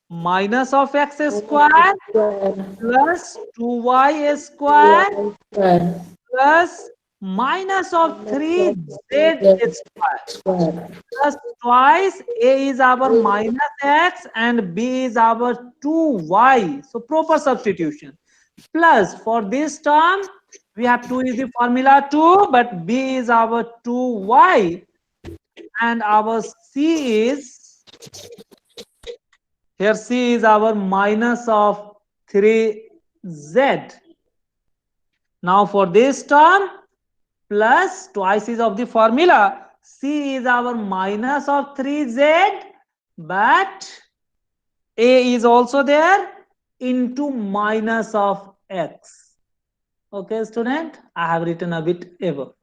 minus of x square plus 2y square plus minus of 3z square plus twice a is our minus x and b is our 2y. So proper substitution. Plus for this term we have 2 is the formula 2, but b is our 2y and our c is, here c is our minus of 3z. Now for this term, plus twice is of the formula, c is our minus of 3z, but a is also there into minus of x. Okay, student, I have written a bit above.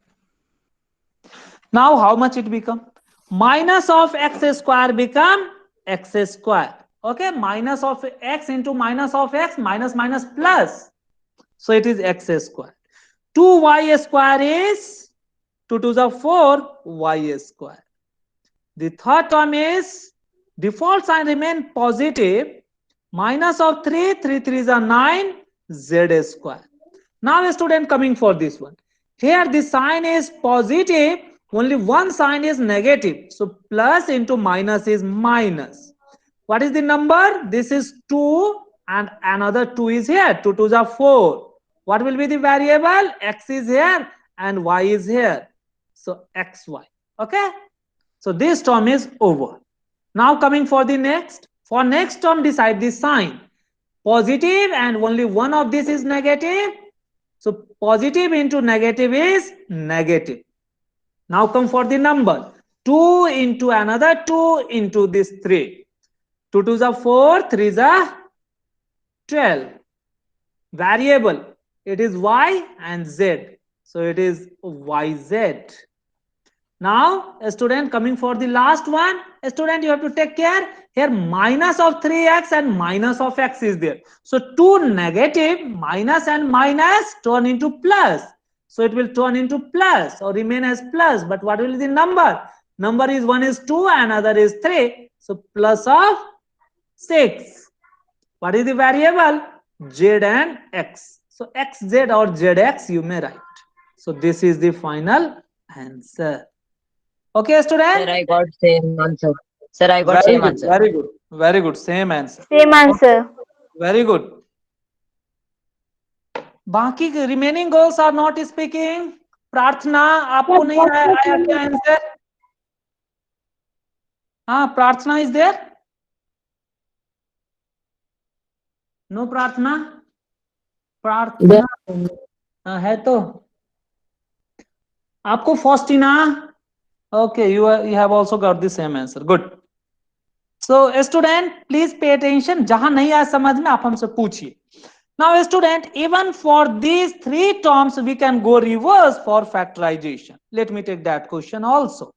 Now how much it become? Minus of x square become x square. Okay, minus of x into minus of x, minus minus plus. So it is x square. 2y square is 2 to the 4 y square. The third term is default sign remain positive. Minus of 3, 3 3s are 9, z square. Now student coming for this one. Here the sign is positive, only one sign is negative. So plus into minus is minus. What is the number? This is 2 and another 2 is here. 2 to the 4. What will be the variable? X is here and y is here. So xy. Okay. So this term is over. Now coming for the next. For next term, decide the sign. Positive and only one of this is negative. So positive into negative is negative. Now come for the number. 2 into another 2 into this 3. 2 to the 4, 3 is a 12. Variable, it is y and z. So it is yz. Now, a student coming for the last one. A student, you have to take care. Here minus of 3x and minus of x is there. So 2 negative minus and minus turn into plus. So it will turn into plus or remain as plus. But what will be the number? Number is one is 2, another is 3. So plus of 6. What is the variable? Z and x. So xz or zx you may write. So this is the final answer. Okay, student?
Sir, I got same answer. Sir, I got
Very
same
good,
answer.
very good, very good. Same answer.
Same answer.
Very good. बाकी remaining girls are not speaking. प्रार्थना आपको नहीं आया क्या answer? हाँ, प्रार्थना is there? No प्रार्थना? प्रार्थना है तो आपको फास्टिना? Okay, you have also got the same answer. Good. So student, please pay attention. जहां नहीं आया समझ में आप हमसे पूछिए. Now student, even for these 3 terms we can go reverse for factorization. Let me take that question also.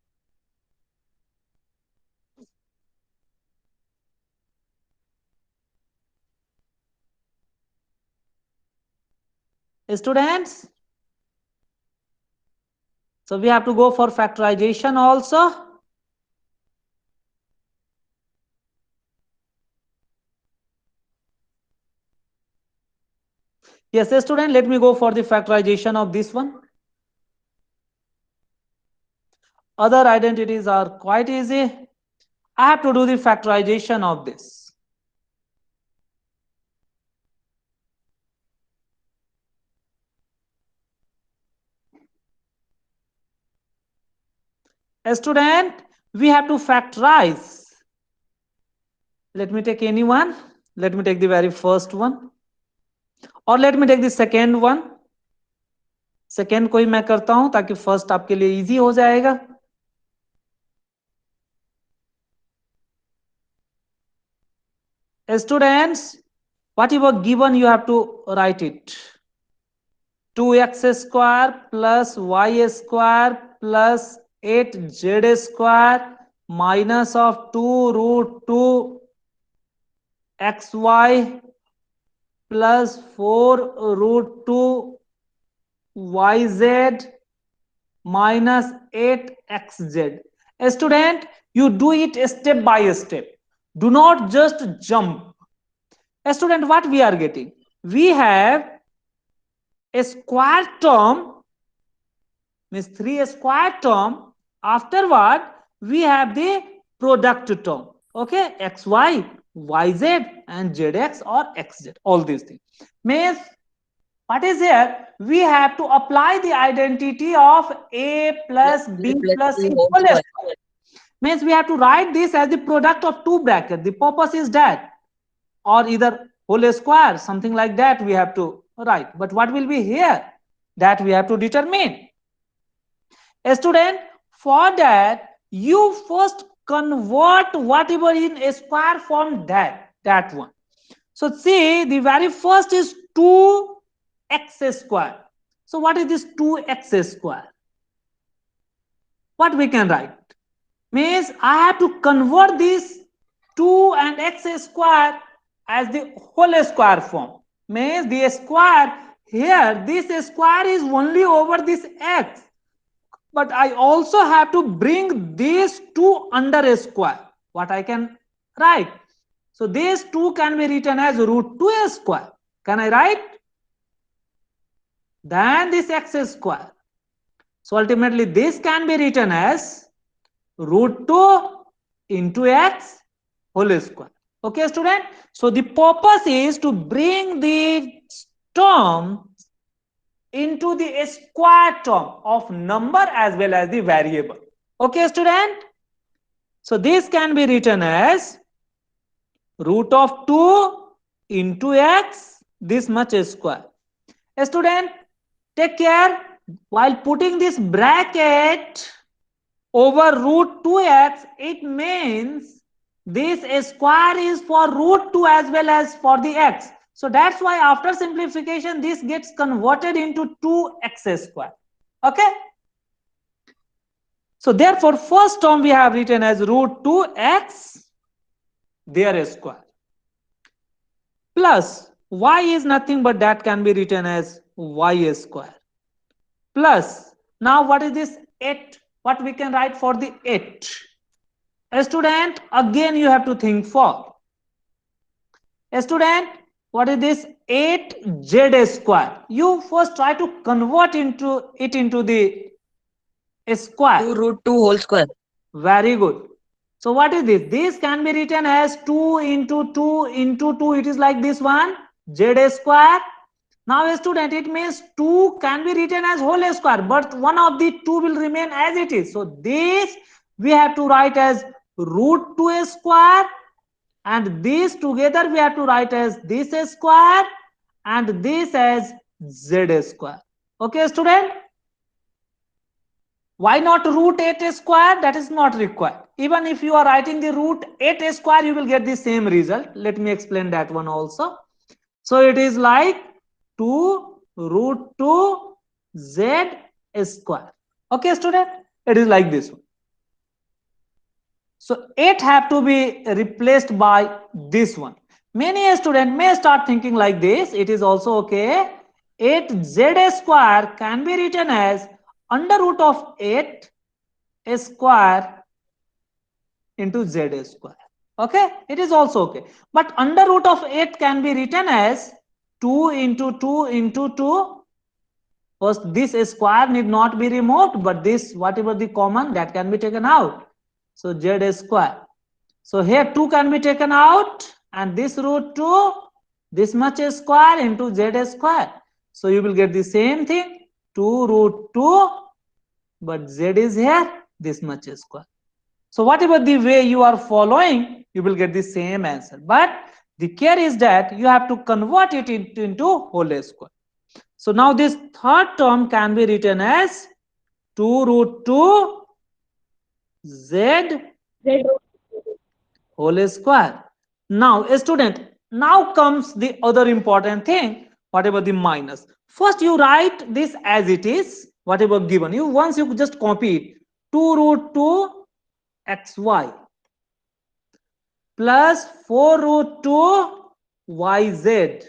Students, so we have to go for factorization also. Yes, student, let me go for the factorization of this one. Other identities are quite easy. I have to do the factorization of this. Student, we have to factorize. Let me take any one. Let me take the very first one. Or let me take the second one. Second कोई मैं करता हूं ताकि first आपके लिए easy हो जाएगा. Students, whatever given you have to write it. 2x square plus y square plus 8z square minus of 2 root 2 xy plus 4 root 2 yz minus 8xz. Student, you do it step by step. Do not just jump. Student, what we are getting? We have a square term means 3 square term. Afterward, we have the product term. Okay, xy, yz, and zx or xz. All these things. Means what is here? We have to apply the identity of a plus b plus c
whole
whole
square.
square. Means we have to write this as the product of two brackets. The purpose is that, or either whole square, something like that we have to write. But what will be here? That we have to determine. A student, for that, you first convert whatever in a square form, that one. So see, the very first is 2x square. So what is this 2x square? What we can write? Means I have to convert this 2 and x square as the whole square form. Means the square here, this square is only over this x. But I also have to bring these two under a square. What I can write? So these two can be written as root 2 square. Can I write? Then this x square. So ultimately this can be written as root 2 into x whole square. Okay, student? So the purpose is to bring the term into the square term of number as well as the variable. Okay, student? So this can be written as root of 2 into x, this much square. A student, take care, while putting this bracket over root 2x, it means this square is for root 2 as well as for the x. So that's why after simplification, this gets converted into 2x square. Okay? So therefore, first term we have written as root 2x, their square. Plus, y is nothing but that can be written as y square. Plus, now what is this 8? What we can write for the 8? A student, again you have to think for. A student, what is this 8z square? You first try to convert it into the square.
2 root 2 whole square.
Very good. So what is this? This can be written as 2 into 2 into 2. It is like this one, z square. Now a student, it means 2 can be written as whole square, but one of the 2 will remain as it is. So this we have to write as root 2 square, and these together we have to write as this square and this as z square. Okay, student? Why not root 8 square? That is not required. Even if you are writing the root 8 square, you will get the same result. Let me explain that one also. So it is like 2 root 2 z square. Okay, student? It is like this one. So 8 have to be replaced by this one. Many students may start thinking like this. It is also okay. 8z square can be written as under root of 8 square into z square. Okay, it is also okay. But under root of 8 can be written as 2 into 2 into 2. First, this square need not be removed, but this, whatever the common, that can be taken out. So z square. So here 2 can be taken out, and this root 2, this much square into z square. So you will get the same thing, 2 root 2, but z is here, this much square. So whatever the way you are following, you will get the same answer. But the care is that you have to convert it into whole square. So now this third term can be written as 2 root 2 z whole square. Now, a student, now comes the other important thing, whatever the minus. First, you write this as it is, whatever given. Once you just copy it, 2 root 2 xy plus 4 root 2 yz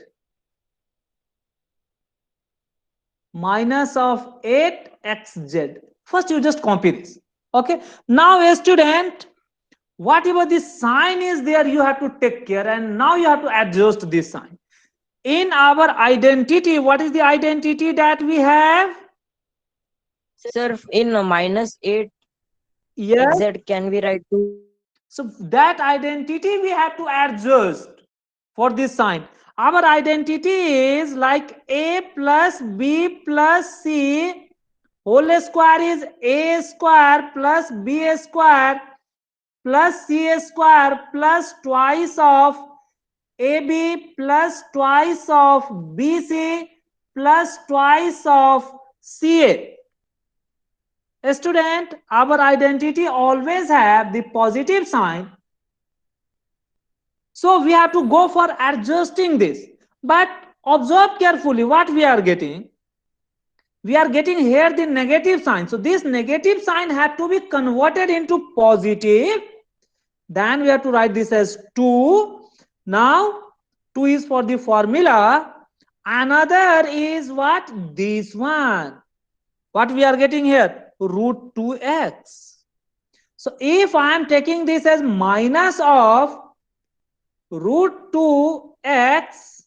minus of 8 xz. First, you just copy this. Okay. Now, a student, whatever the sign is there, you have to take care, and now you have to adjust this sign. In our identity, what is the identity that we have?
Sir, in -8
Yes.
z can we write 2?
So that identity we have to adjust for this sign. Our identity is like a plus b plus c whole square is a square plus b square plus c square plus twice of ab plus twice of bc plus twice of ca. Student, our identity always have the positive sign. So we have to go for adjusting this. But observe carefully what we are getting. We are getting here the negative sign. So this negative sign have to be converted into positive. Then we have to write this as 2. Now 2 is for the formula. Another is what? This one. What we are getting here? Root 2x. So if I am taking this as minus of root 2x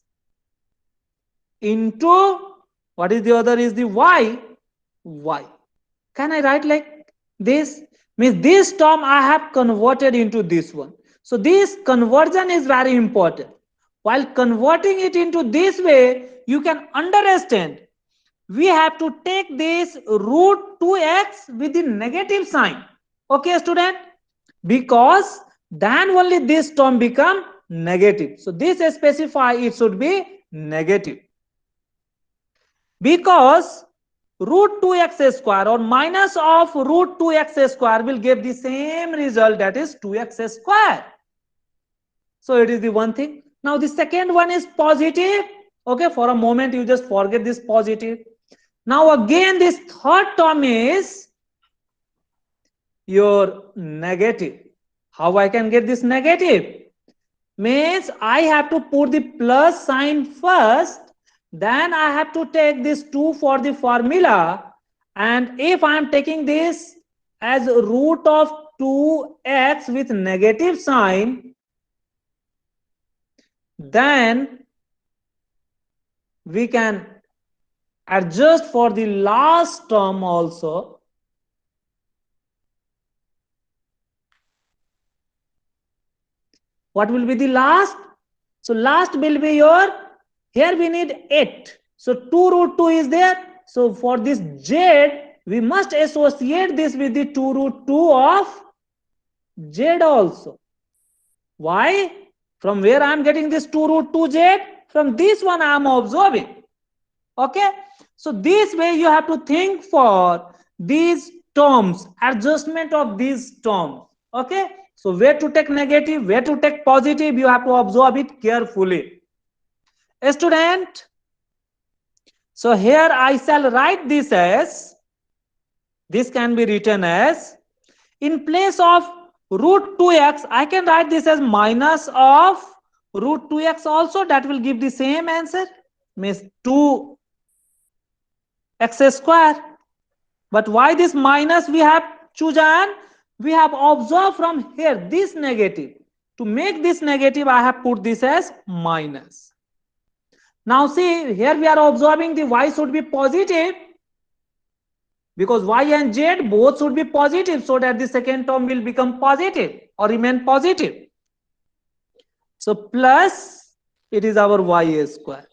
into what is the other is the y. Can I write like this? Means this term I have converted into this one. So this conversion is very important. While converting it into this way, you can understand we have to take this root 2x with the negative sign. Okay, student? Because then only this term become negative. So this specify it should be negative. Because root 2x square or minus of root 2x square will give the same result, that is 2x square. So it is the one thing. Now the second one is positive. Okay, for a moment you just forget this positive. Now again this third term is your negative. How I can get this negative? Means I have to put the plus sign first, then I have to take this 2 for the formula, and if I am taking this as root of 2x with negative sign, then we can adjust for the last term also. What will be the last? So last will be your, here we need 8. So 2 root 2 is there. So for this z, we must associate this with the 2 root 2 of z also. Why? From where I am getting this 2 root 2 z? From this one I am observing. Okay? So this way you have to think for these terms, adjustment of these terms. Okay? So where to take negative, where to take positive, you have to observe it carefully. A student, so here I shall write this as, this can be written as, in place of root 2x, I can write this as minus of root 2x also. That will give the same answer, means 2x square. But why this minus we have chosen? We have observed from here this negative. To make this negative, I have put this as minus. Now see, here we are observing the y should be positive, because y and z both should be positive, so that the second term will become positive or remain positive. So plus, it is our y square.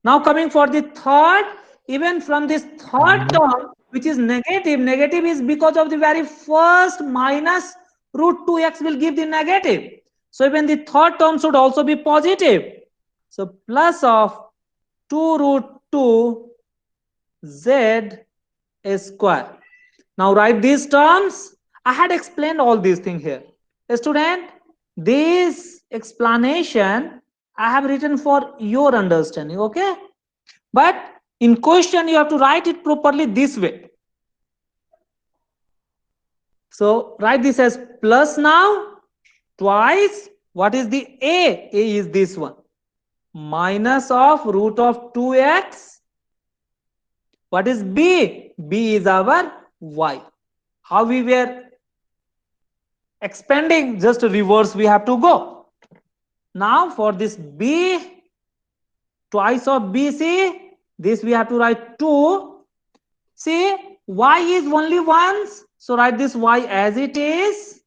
Now coming for the third, even from this third term, which is negative, negative is because of the very first minus root 2x will give the negative. So even the third term should also be positive. So plus of 2 root 2 z square. Now write these terms. I had explained all these things here. Student, this explanation I have written for your understanding, okay? But in question, you have to write it properly this way. So write this as plus now, twice. What is the A? A is this one. Minus of root of 2x. What is B? B is our y. How we were expanding, just reverse we have to go. Now for this B, twice of BC, this we have to write 2. See, y is only once, so write this y as it is,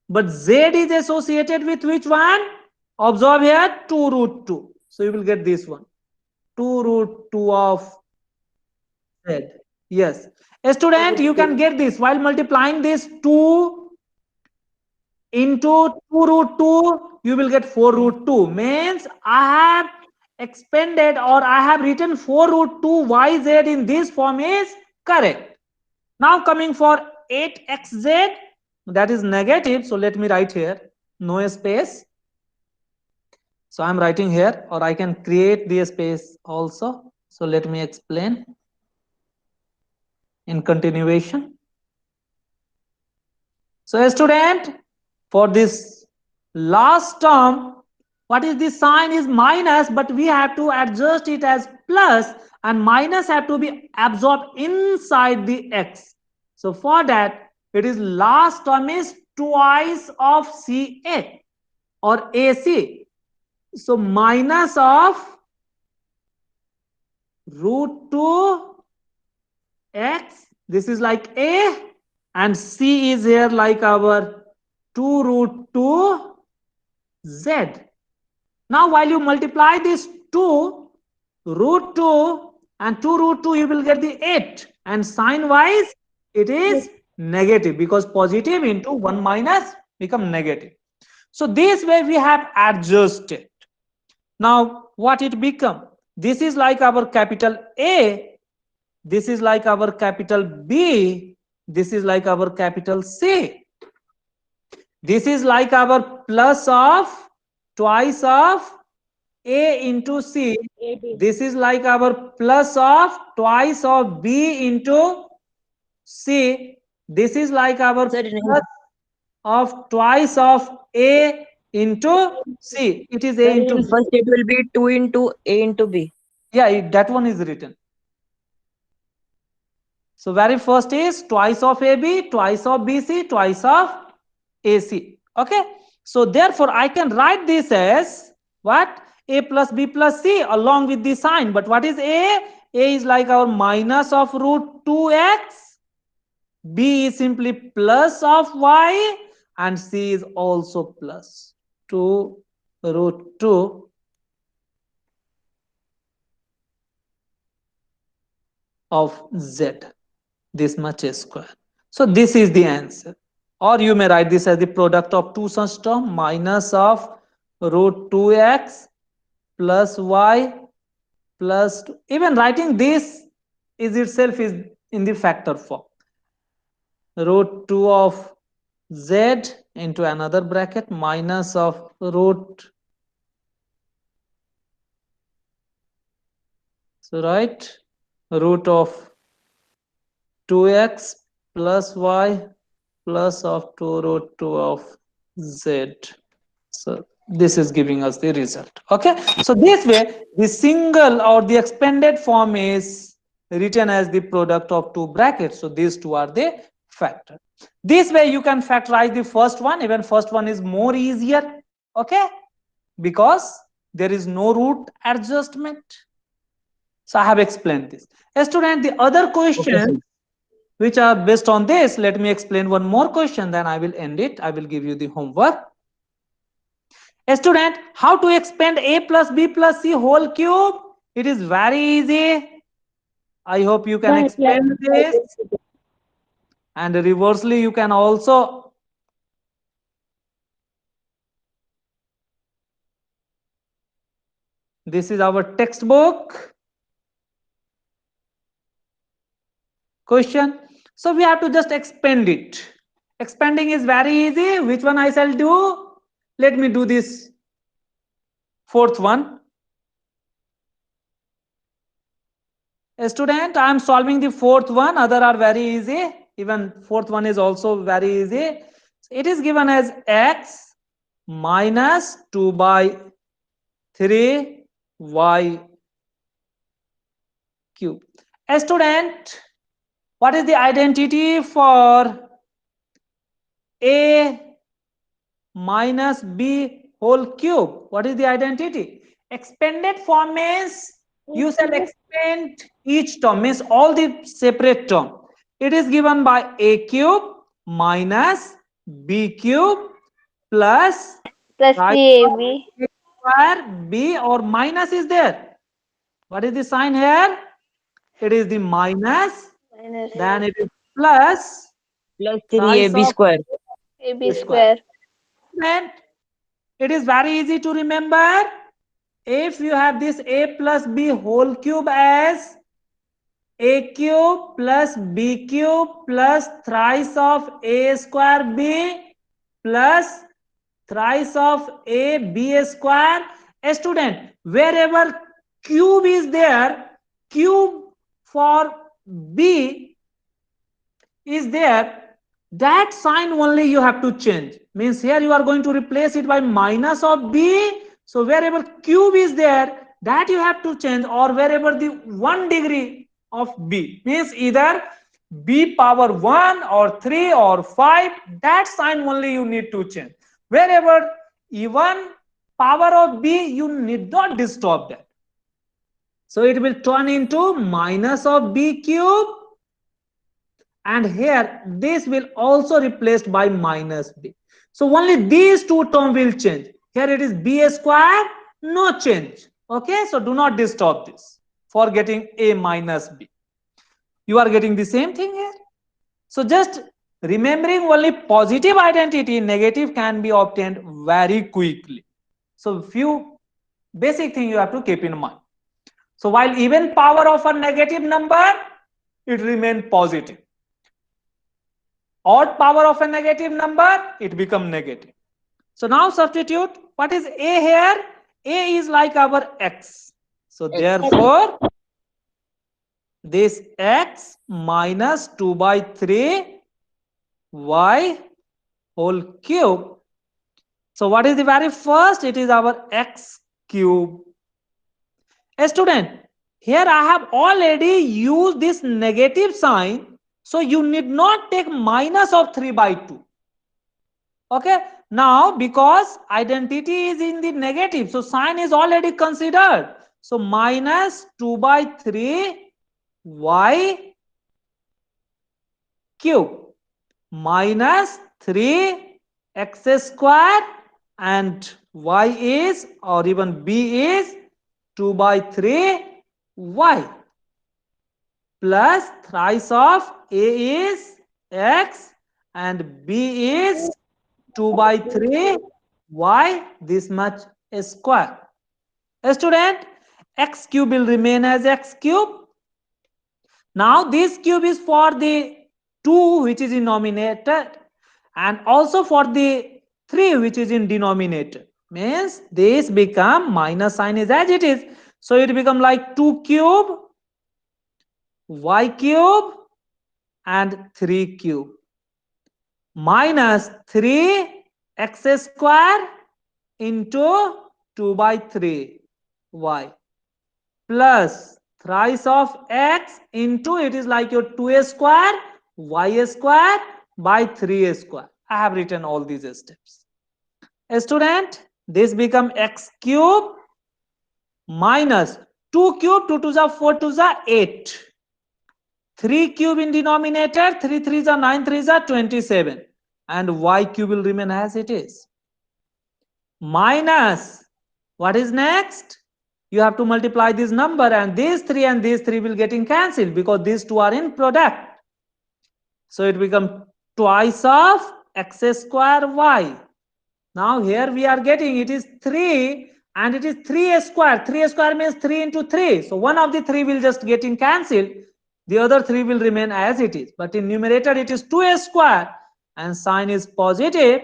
but z is associated with which one? Observe here, 2 root 2. So you will get this one, 2 root 2 of z. Yes. A student, you can get this while multiplying this 2 into 2 root 2, you will get 4 root 2. Means I have expanded or I have written 4 root 2 yz in this form is correct. Now coming for 8xz, that is negative. So let me write here, no space. So I'm writing here, or I can create the space also. So let me explain in continuation. So a student, for this last term, what is the sign is minus, but we have to adjust it as plus, and minus have to be absorbed inside the x. So for that, it is last term is twice of CA or AC. So minus of root 2 x, this is like A, and C is here like our 2 root 2 z. Now while you multiply this 2 root 2 and 2 root 2, you will get the 8, and sign wise it is negative, because positive into 1 minus become negative. So this way we have adjusted. Now what it become? This is like our capital A, this is like our capital B, this is like our capital C. This is like our plus of twice of A into C. This is like our plus of twice of B into C. This is like our
Sir,
plus of twice of A into C. It is A
sir,
into
in
B.
first it will be 2 into A into B.
Yeah, that one is written. So very first is twice of AB, twice of BC, twice of AC. Okay. So therefore I can write this as what? A plus B plus C along with the sign. But what is A? A is like our minus of root 2x. B is simply plus of y, and C is also plus 2 root 2 of z. This much is square. So this is the answer. Or you may write this as the product of two such terms, minus of root 2x plus y plus 2. Even writing this is itself is in the factor form. Root 2 of z into another bracket minus of root. So right, root of 2x plus y plus of 2 root 2 of z. So this is giving us the result. Okay. So this way, the single or the expanded form is written as the product of two brackets. So these two are the factor. This way you can factorize the first one. Even first one is more easier. Okay. Because there is no root adjustment. So I have explained this. Student, the other question which are based on this, let me explain one more question, then I will end it. I will give you the homework. A student, how to expand A plus B plus C whole cube? It is very easy. I hope you can expand this. And reversely, you can also this is our textbook question. So we have to just expand it. Expanding is very easy. Which one I shall do? Let me do this fourth one. A student, I am solving the fourth one. Other are very easy. Even fourth one is also very easy. It is given as x minus 2 by 3 y cube. A student, what is the identity for A minus B whole cube? What is the identity? Expanded form means you shall expand each term, means all the separate term. It is given by a cube minus b cube plus
Plus
right of
CAB.
a square b, or minus is there. What is the sign here? It is the minus,
Minus
then it is plus
plus
thrice
3ab
of
square.
AB
a square.
square.
Then it is very easy to remember. If you have this a plus b whole cube as a cube plus b cube plus thrice of a square b plus thrice of a b square. A student, wherever cube is there, cube for b is there, that sign only you have to change. Means here you are going to replace it by minus of b. So wherever cube is there, that you have to change, or wherever the 1 degree of b, means either b power 1 or 3 or 5, that sign only you need to change. Wherever even power of b, you need not disturb that. So it will turn into minus of b cube, and here this will also replaced by minus b. So only these two terms will change. Here it is b square, no change. Okay, so do not disturb this for getting a minus b. You are getting the same thing here. So just remembering only positive identity, negative can be obtained very quickly. So few basic things you have to keep in mind. So while even power of a negative number, it remains positive. Odd power of a negative number, it becomes negative. So now substitute. What is a here? A is like our x. So therefore, this x minus 2 by 3 y whole cube. So what is the very first? It is our x cube. A student, here I have already used this negative sign. So you need not take minus of 3 by 2. Okay, now because identity is in the negative, so sign is already considered. So minus 2 by 3 y cube minus 3 x square, and y is, or even b is 2 by 3 y, plus thrice of a is x and b is 2 by 3 y, this much square. A student, x cube will remain as x cube. Now this cube is for the 2 which is in numerator, and also for the 3 which is in denominator. Means this become minus sign is as it is. So it become like 2 cube y cube and 3 cube minus 3 x square into 2 by 3 y plus thrice of x into, it is like your 2 square y square by 3 square. I have written all these steps. A student, this become x cube minus 2 cube, 2 to the 4 to the 8. 3 cube in denominator, 3 3s are 9 3s are 27, and y cube will remain as it is. Minus, what is next? You have to multiply this number, and these 3 will getting cancelled because these two are in product. So it becomes twice of x square y. Now here we are getting, it is 3 and it is 3 square. 3 square means 3 into 3. So one of the 3 will just getting cancelled. The other 3 will remain as it is. But in numerator it is 2 square and sign is positive.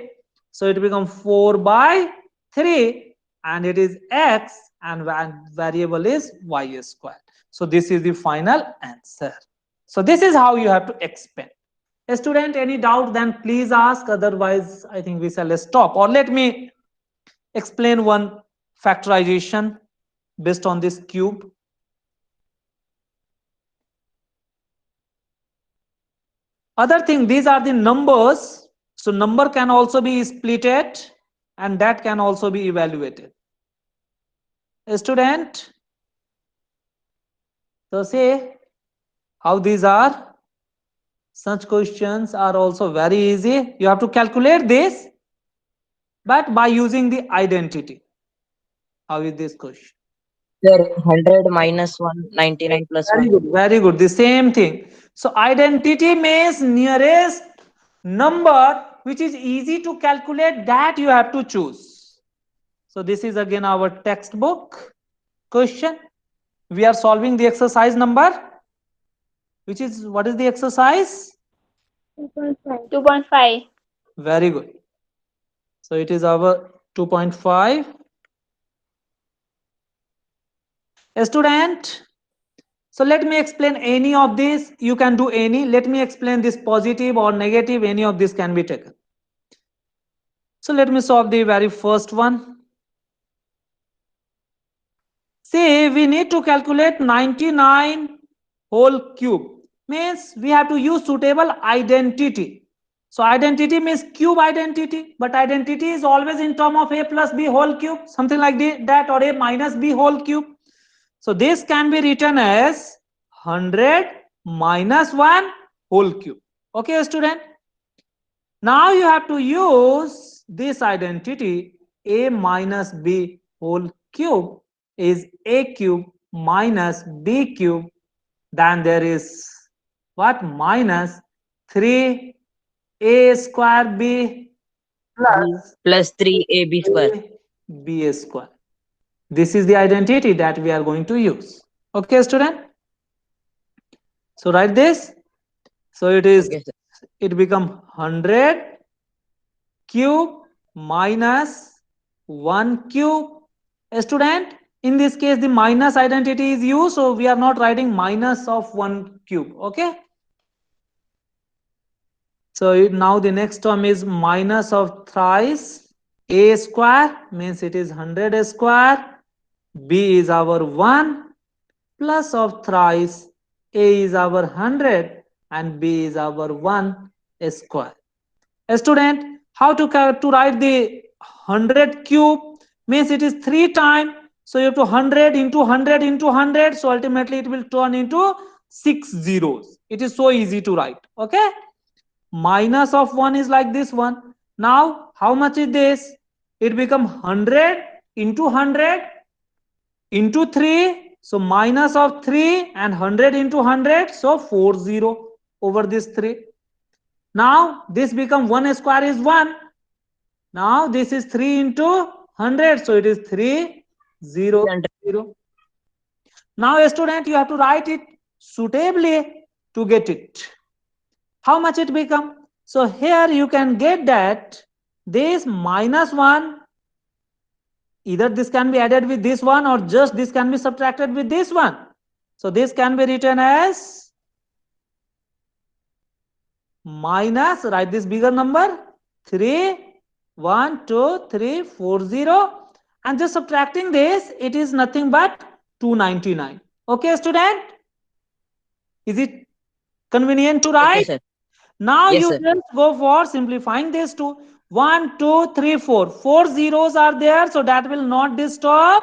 So it becomes 4 by 3 and it is x, and variable is y square. So this is the final answer. So this is how you have to expand. A student, any doubt, then please ask. Otherwise, I think we shall stop. Or let me explain one factorization based on this cube. Other thing, these are the numbers. So number can also be splitted and that can also be evaluated. A student, so say how these are. Such questions are also very easy. You have to calculate this, but by using the identity. How is this question?
Sir, 100 minus 199 plus
Very
1.
good, very good. The same thing. So identity means nearest number which is easy to calculate, that you have to choose. So this is again our textbook question. We are solving the exercise number, which is, what is the exercise?
2.5.
2.5.
Very good. So it is our 2.5. A student, so let me explain any of this. You can do any. Let me explain this positive or negative. Any of this can be taken. So let me solve the very first one. See, we need to calculate 99 whole cube. Means we have to use suitable identity. So identity means cube identity, but identity is always in term of a plus b whole cube, something like that, or a minus b whole cube. So this can be written as 100 minus 1 whole cube. Okay, student? Now you have to use this identity, a minus b whole cube is a cube minus b cube. Then there is what? Minus 3a square b plus
Plus 3ab square.
b square. This is the identity that we are going to use. Okay, student? So write this. So it is,
Okay, sir.
it become 100 cube minus 1 cube. A student, in this case the minus identity is used, so we are not writing minus of 1 cube. Okay, so now the next term is minus of thrice a square, means it is 100 square, b is our 1, plus of thrice a is our 100 and b is our 1 square. A student, how to write the 100 cube? Means it is 3 times, so you have to 100 into 100 into 100, so ultimately it will turn into 6 zeros. It is so easy to write. Okay, minus of 1 is like this one. Now how much is this? It become 100 into 100 into 3, so minus of 3, and 100 into 100, so 40 over this 3. Now this become 1 square is 1. Now this is 3 into 100, so it is 3 0 0. Now student, you have to write it suitably to get it. How much it become? So here you can get that this minus 1, either this can be added with this one or just this can be subtracted with this one. So this can be written as minus, write this bigger number, 3 1 2 3 4 0, and just subtracting this, it is nothing but 299. Okay, student, is it convenient to write?
Okay, sir.
Now
Yes,
you
sir.
just go for simplifying this to 1 2 3 4. 4 zeros are there, so that will not disturb.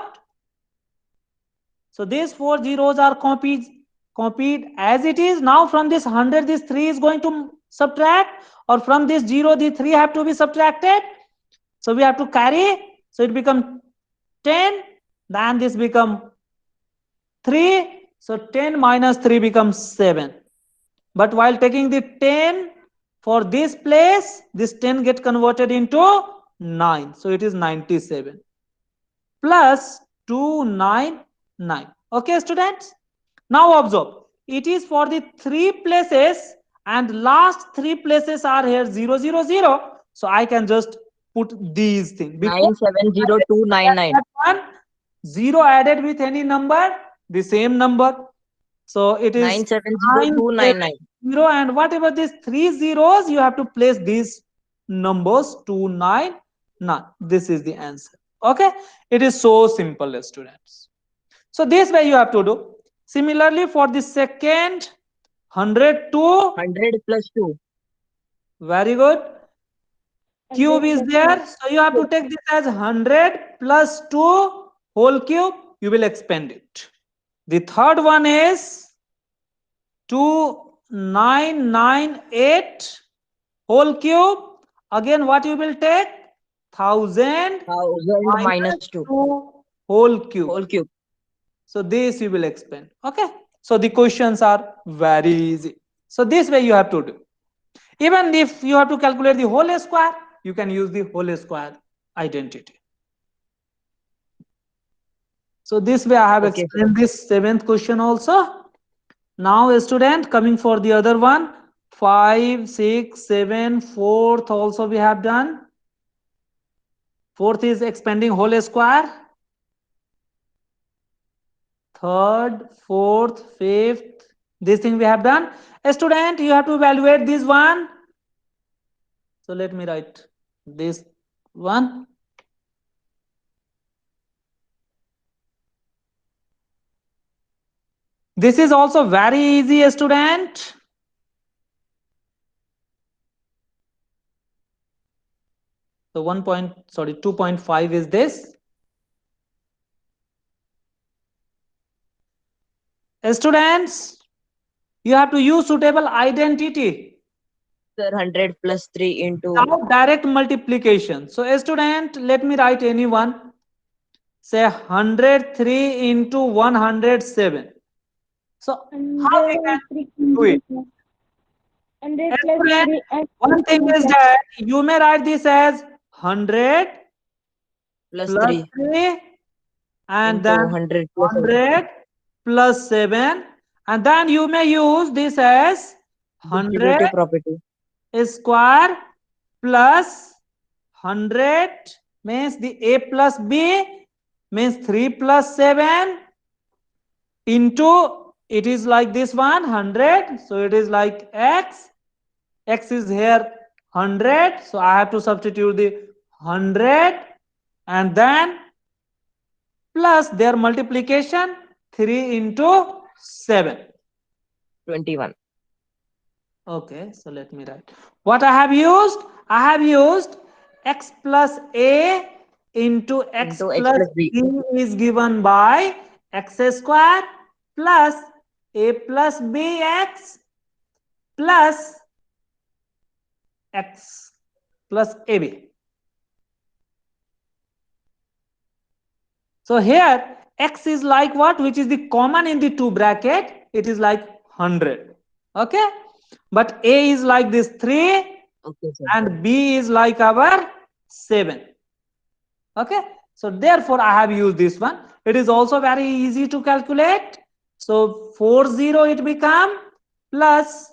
So these 4 zeros are copied as it is. Now from this 100, this 3 is going to subtract, or from this 0, the 3 have to be subtracted. So we have to carry. So it become 10. Then this become 3. So 10 minus 3 becomes 7. But while taking the 10 for this place, this 10 get converted into 9. So it is 97 plus 299. Okay, students? Now observe. It is for the 3 places, and last 3 places are here 0 0 0. So I can just put these things. Because
970299.
that one, 0 added with any number, the same number. So it is
970299.
0, and whatever these 3 zeros, you have to place these numbers 299. This is the answer. Okay, it is so simple, students. So this way you have to do. Similarly for the second, 102.
100 plus 2.
Very good. Cube is there, so you have to take this as 100 plus 2 whole cube. You will expand it. The third one is 2 998 whole cube. Again, what you will take? 1000
1000 minus 2
2 whole cube.
whole cube.
So this you will explain. Okay. So the questions are very easy. So this way you have to do. Even if you have to calculate the whole square, you can use the whole square identity. So this way I have
Okay,
explained this 7th question also. Now a student coming for the other one, 5, 6, 7, 4th also we have done. 4th is expanding whole square. 3rd, 4th, 5th, this thing we have done. A student, you have to evaluate this one. So let me write this one. This is also very easy, a student. So 2.5 is this. Students, you have to use suitable identity.
sir, 100 plus 3 into
Now direct multiplication. So a student, let me write anyone. Say 103 into 107. So how we can
100
do it?
100
A
plus
student,
3 and
one thing is that you may write this as 100
plus
plus
3
3 and
into
then
100 plus 7.
100 plus 7, and then you may use this as 100
Distributive property.
square plus 100 means the a plus b means 3 plus 7 into, it is like this one 100, so it is like x is here 100, so I have to substitute the 100 and then plus their multiplication 3 into 7.
21.
Okay, so let me write what I have used. I have used x plus a into x
Into x
plus
plus b.
b is given by x square plus a plus bx plus x plus ab. So here x is like what, which is the common in the two bracket, it is like 100. Okay, but a is like this 3
Okay, sir.
and b is like our 7. Okay, so therefore I have used this one. It is also very easy to calculate. So 40 it become plus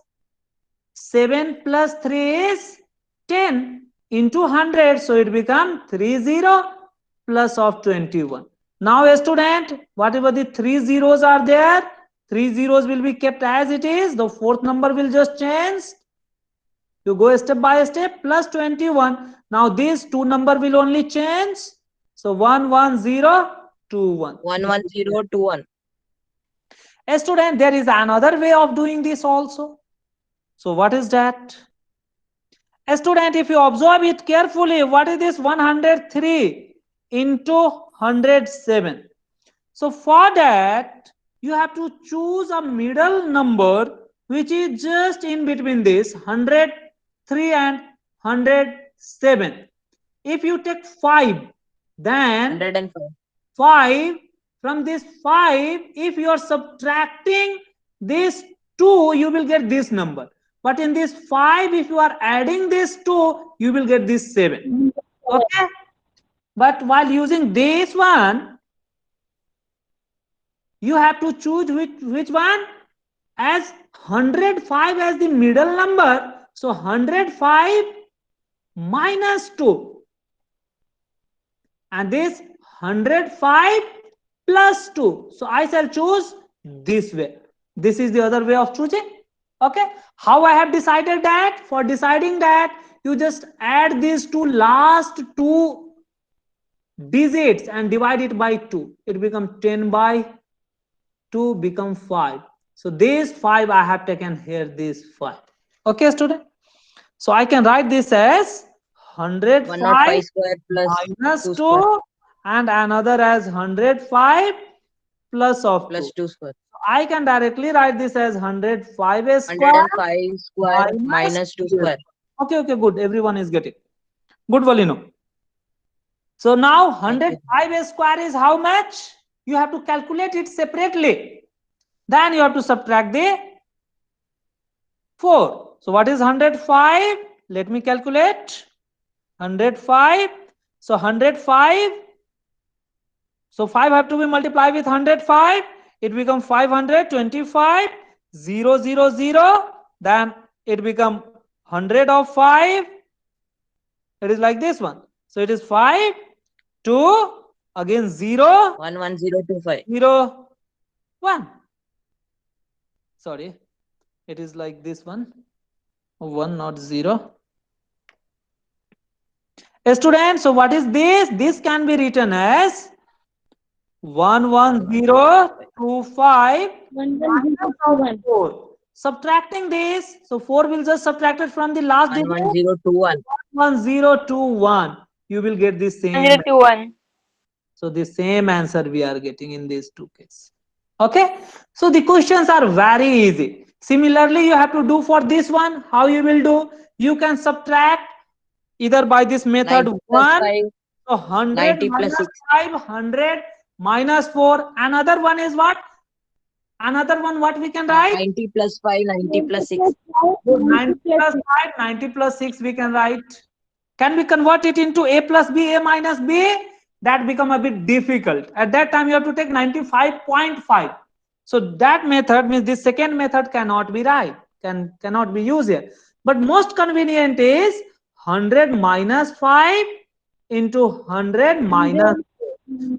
7 plus 3 is 10 into 100, so it become 30 plus of 21. Now a student, whatever the 3 zeros are there, 3 zeros will be kept as it is, the fourth number will just change. You go step by step, plus 21. Now these two number will only change. So 11021.
11021.
A student, there is another way of doing this also. So what is that? A student, if you observe it carefully, what is this 103 into 107? So for that, you have to choose a middle number which is just in between this 103 and 107. If you take 5, then
105.
5, from this 5, if you are subtracting this 2, you will get this number. But in this 5, if you are adding this 2, you will get this 7. Okay? But while using this one, you have to choose which one? As 105 as the middle number. So 105 minus 2. And this 105 plus 2. So I shall choose this way. This is the other way of choosing. Okay. How I have decided that? For deciding that, you just add these two last two digits and divide it by 2. It becomes 10 by 2 become 5. So this 5 I have taken here, this 5. Okay, student. So I can write this as 105
105 square plus
minus
2
2
square
and another as 105 plus of
plus
2.
2 square.
I can directly write this as 105 square
105 square
minus
minus 2 square.
Okay, okay, good. Everyone is getting. Good, Valino. So now 105 square is how much? You have to calculate it separately. Then you have to subtract the 4. So what is 105? Let me calculate. 105. So 105. So 5 have to be multiplied with 105. It becomes 525. 0, 0, 0. Then it becomes 100 of 5. It is like this one. So it is 5, 2, again 0,
11025.
0, 1. Sorry, it is like this one. 1, not 0. Students, so what is this? This can be written as 11025
11021.
4. Subtracting this, so 4 will just subtract it from the last digit.
11021.
1021. You will get the same.
121.
So the same answer we are getting in these two cases. Okay. So the questions are very easy. Similarly, you have to do for this one. How you will do? You can subtract either by this method
90 plus
1.
5.
So 100
90 plus
minus
6.
5, 100 minus 4. Another one is what? Another one what we can write?
90 plus 5, 90 plus 6.
90 plus 5, 90 plus 6 we can write. Can we convert it into a plus b, a minus b? That become a bit difficult. At that time you have to take 95.5. So that method means this second method cannot be right, cannot be used here. But most convenient is 100 minus 5 into 100 minus 4.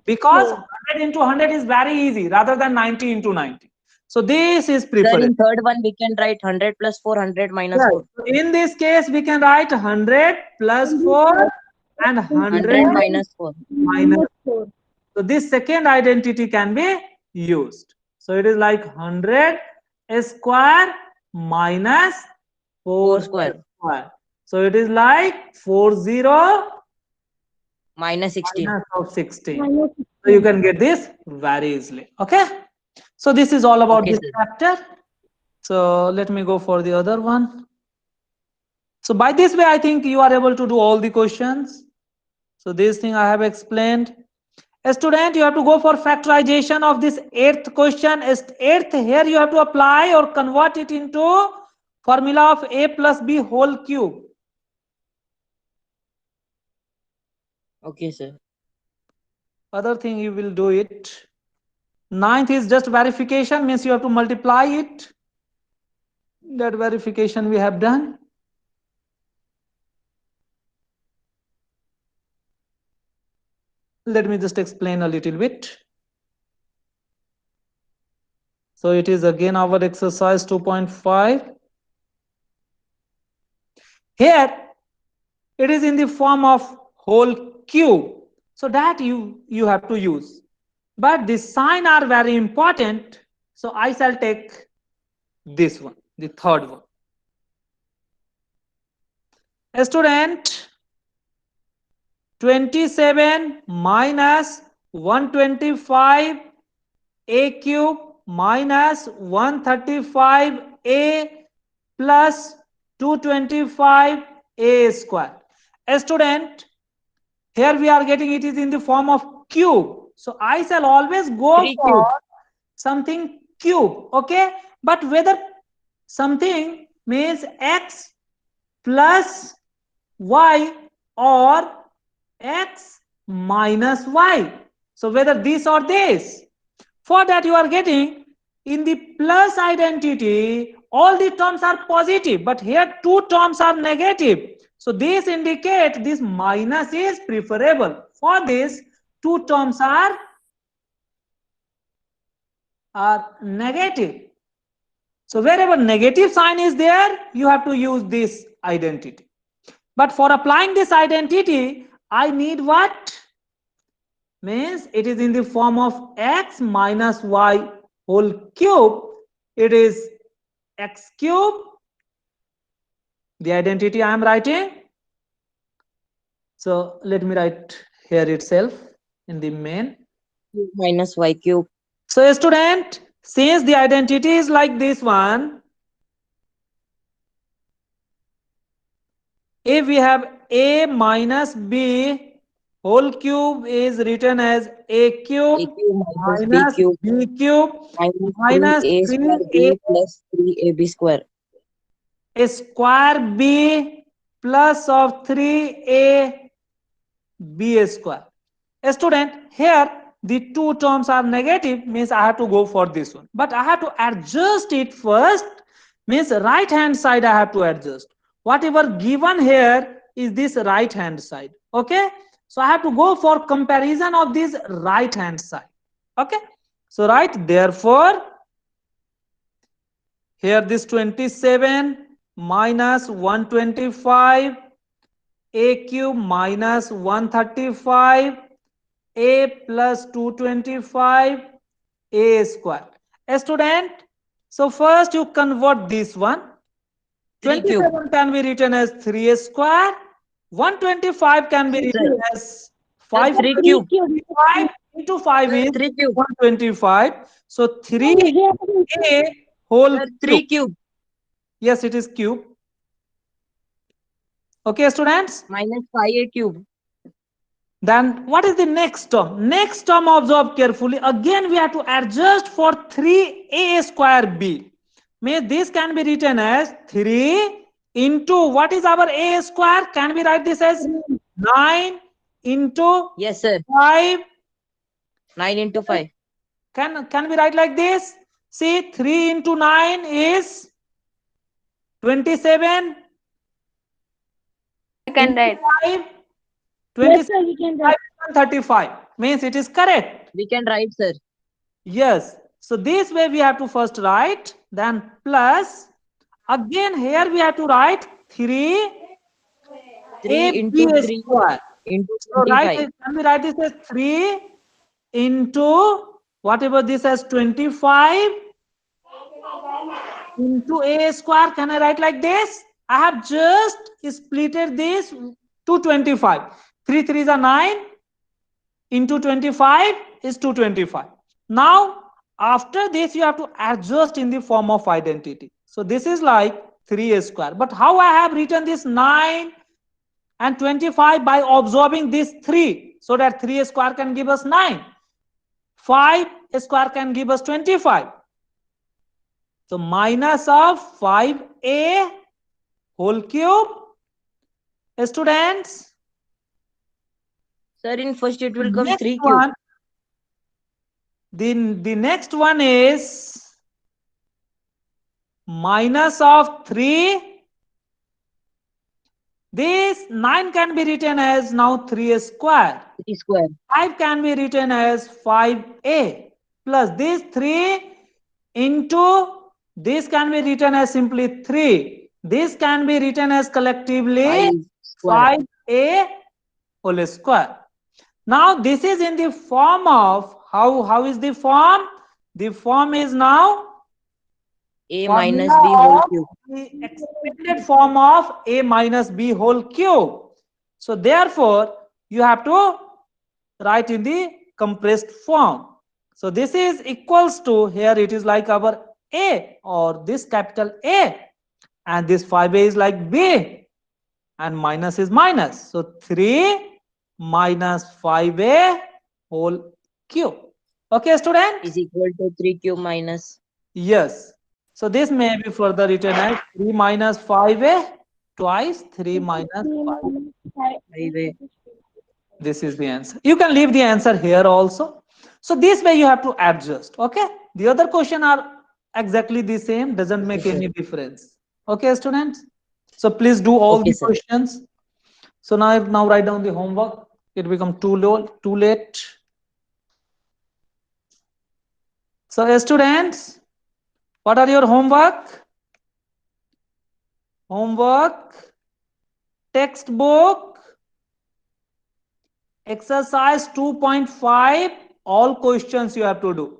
Because 100 into 100 is very easy rather than 90 into 90. So this is
Sir,
preferred.
in third one, we can write 100 plus 400 minus
Yes.
4.
So in this case, we can write 100 plus 4 and 100
100 minus 4.
minus 4. So this second identity can be used. So it is like 100 square minus 4
4 square.
square. So it is like 40
Minus 16.
minus of 16. So you can get this very easily. Okay. So this is all about
Okay,
this
sir.
chapter. So let me go for the other one. So by this way, I think you are able to do all the questions. So this thing I have explained. A student, you have to go for factorization of this 8th question. 8th, here you have to apply or convert it into formula of a plus b whole cube.
Okay, sir.
Other thing you will do it. 9th is just verification, means you have to multiply it. That verification we have done. Let me just explain a little bit. So it is again our exercise 2.5. Here it is in the form of whole cube. So that you have to use. But the sign are very important. So I shall take this one, the third one. A student, 27 minus 125 a cube minus 135 a plus 225 a square. A student, here we are getting it is in the form of cube. So I shall always go
3
for
cube.
something cube. Okay. But whether something means x plus y or x minus y. So whether this or this. For that you are getting in the plus identity, all the terms are positive, but here two terms are negative. So this indicates this minus is preferable. For this, two terms are negative. So wherever negative sign is there, you have to use this identity. But for applying this identity, I need what? Means it is in the form of x minus y whole cube. It is x cube. The identity I am writing. So let me write here itself in the main.
Minus y cube.
So student, since the identity is like this one, if we have a minus b whole cube is written as a
A
cube
cube minus b
minus
cube
b cube
minus
minus
3a square
3a
b plus 3ab square.
square b plus of 3a b square. Student, here the two terms are negative, means I have to go for this one, but I have to adjust it first, means right hand side I have to adjust. Whatever given here is this right hand side. Okay, so I have to go for comparison of this right hand side. Okay, so right, therefore here this 27 minus 125 a cube minus 135 a plus 225 a square. A student, so first you convert this one.
3 cube.
27 can be written as 3 square. 125 can be written
Sir,
as 5
3
3
cube.
cube.
5 into 5 is
3 cube.
125. So
Here
3a whole
Sir,
cube.
3 cube
Yes, it is cube. Okay, students.
minus 5a cube.
Then what is the next term? Next term, observe carefully. Again, we have to adjust for 3a square b. Means this can be written as 3 into what is our a square? Can we write this as 9 into
Yes, sir.
5?
9 into 5.
Can we write like this? See, 3 into 9 is 27.
You can write.
5,
Yes, sir, we can
25
write.
and 35. Means it is correct.
We can write, sir.
Yes. So this way we have to first write, then plus. Again here we have to write 3
3 into
AB
3
square.
into
So
25.
can we write this as 3 into whatever this as 25 into a square? Can I write like this? I have just splitted this to 25. 3 3s are 9 into 25 is 225. Now after this you have to adjust in the form of identity. So this is like 3a square. But how I have written this 9 and 25? By observing this 3, so that 3 square can give us 9, 5 square can give us 25. So minus of 5a whole cube. Students,
Sir, in first it will come
next
3 cube.
one, the next one is minus of 3. This 9 can be written as now 3 square.
3 square.
5 can be written as 5a plus this 3 into this can be written as simply 3. This can be written as collectively
5 square.
5a whole square. Now this is in the form of how is the form? The form is now
A minus b whole cube.
the expanded form of a minus b whole cube. So therefore you have to write in the compressed form. So this is equals to, here it is like our a or this capital A, and this 5a is like b, and minus is minus. So 3 minus 5a whole cube. Okay, student?
Is equal to 3 cube minus.
Yes. So this may be further written as 3 minus 5a twice 3 minus 5.
5a.
This is the answer. You can leave the answer here also. So this way you have to adjust. Okay. The other question are exactly the same. Doesn't make
Okay, sir.
any difference. Okay, students. So please do all
Okay,
the
sir.
questions. So now write down the homework. It become too late. So students, what are your homework? Homework, textbook, exercise 2.5, all questions you have to do.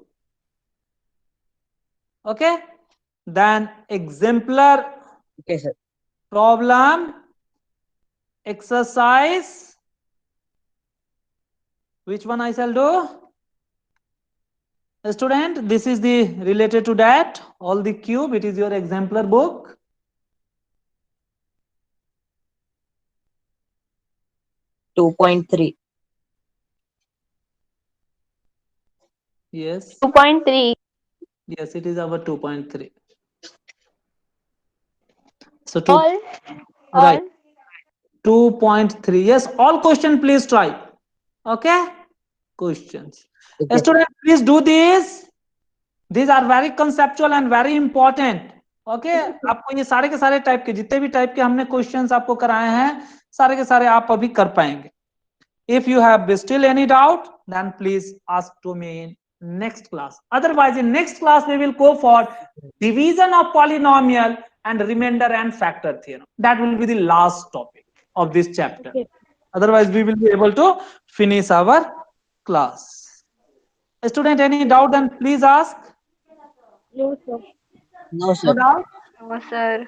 Okay. Then exemplar
Okay, sir.
problem, exercise. Which one I shall do? Student, this is the related to that. All the cube, it is your exemplar book.
Two point three.
Yes.
2.3.
Yes, it is our 2.3. So
All.
right,
All.
2.3. Yes, all question please try. Okay, questions.
Okay.
Student, please do this. These are very conceptual and very important. Okay आपको ये सारे के सारे type के जितने भी type के हमने क्वेश्चंस आपको कराए हैं सारे के सारे आप अभी कर पाएंगे. If you have still any doubt, then please ask to me in next class. Otherwise, in next class we will go for division of polynomial and remainder and factor theorem. That will be the last topic of this chapter.
Okay.
Otherwise, we will be able to finish our class. Student, any doubt? Then please ask.
No, sir.
No,
No
sir.
doubt.
No, sir.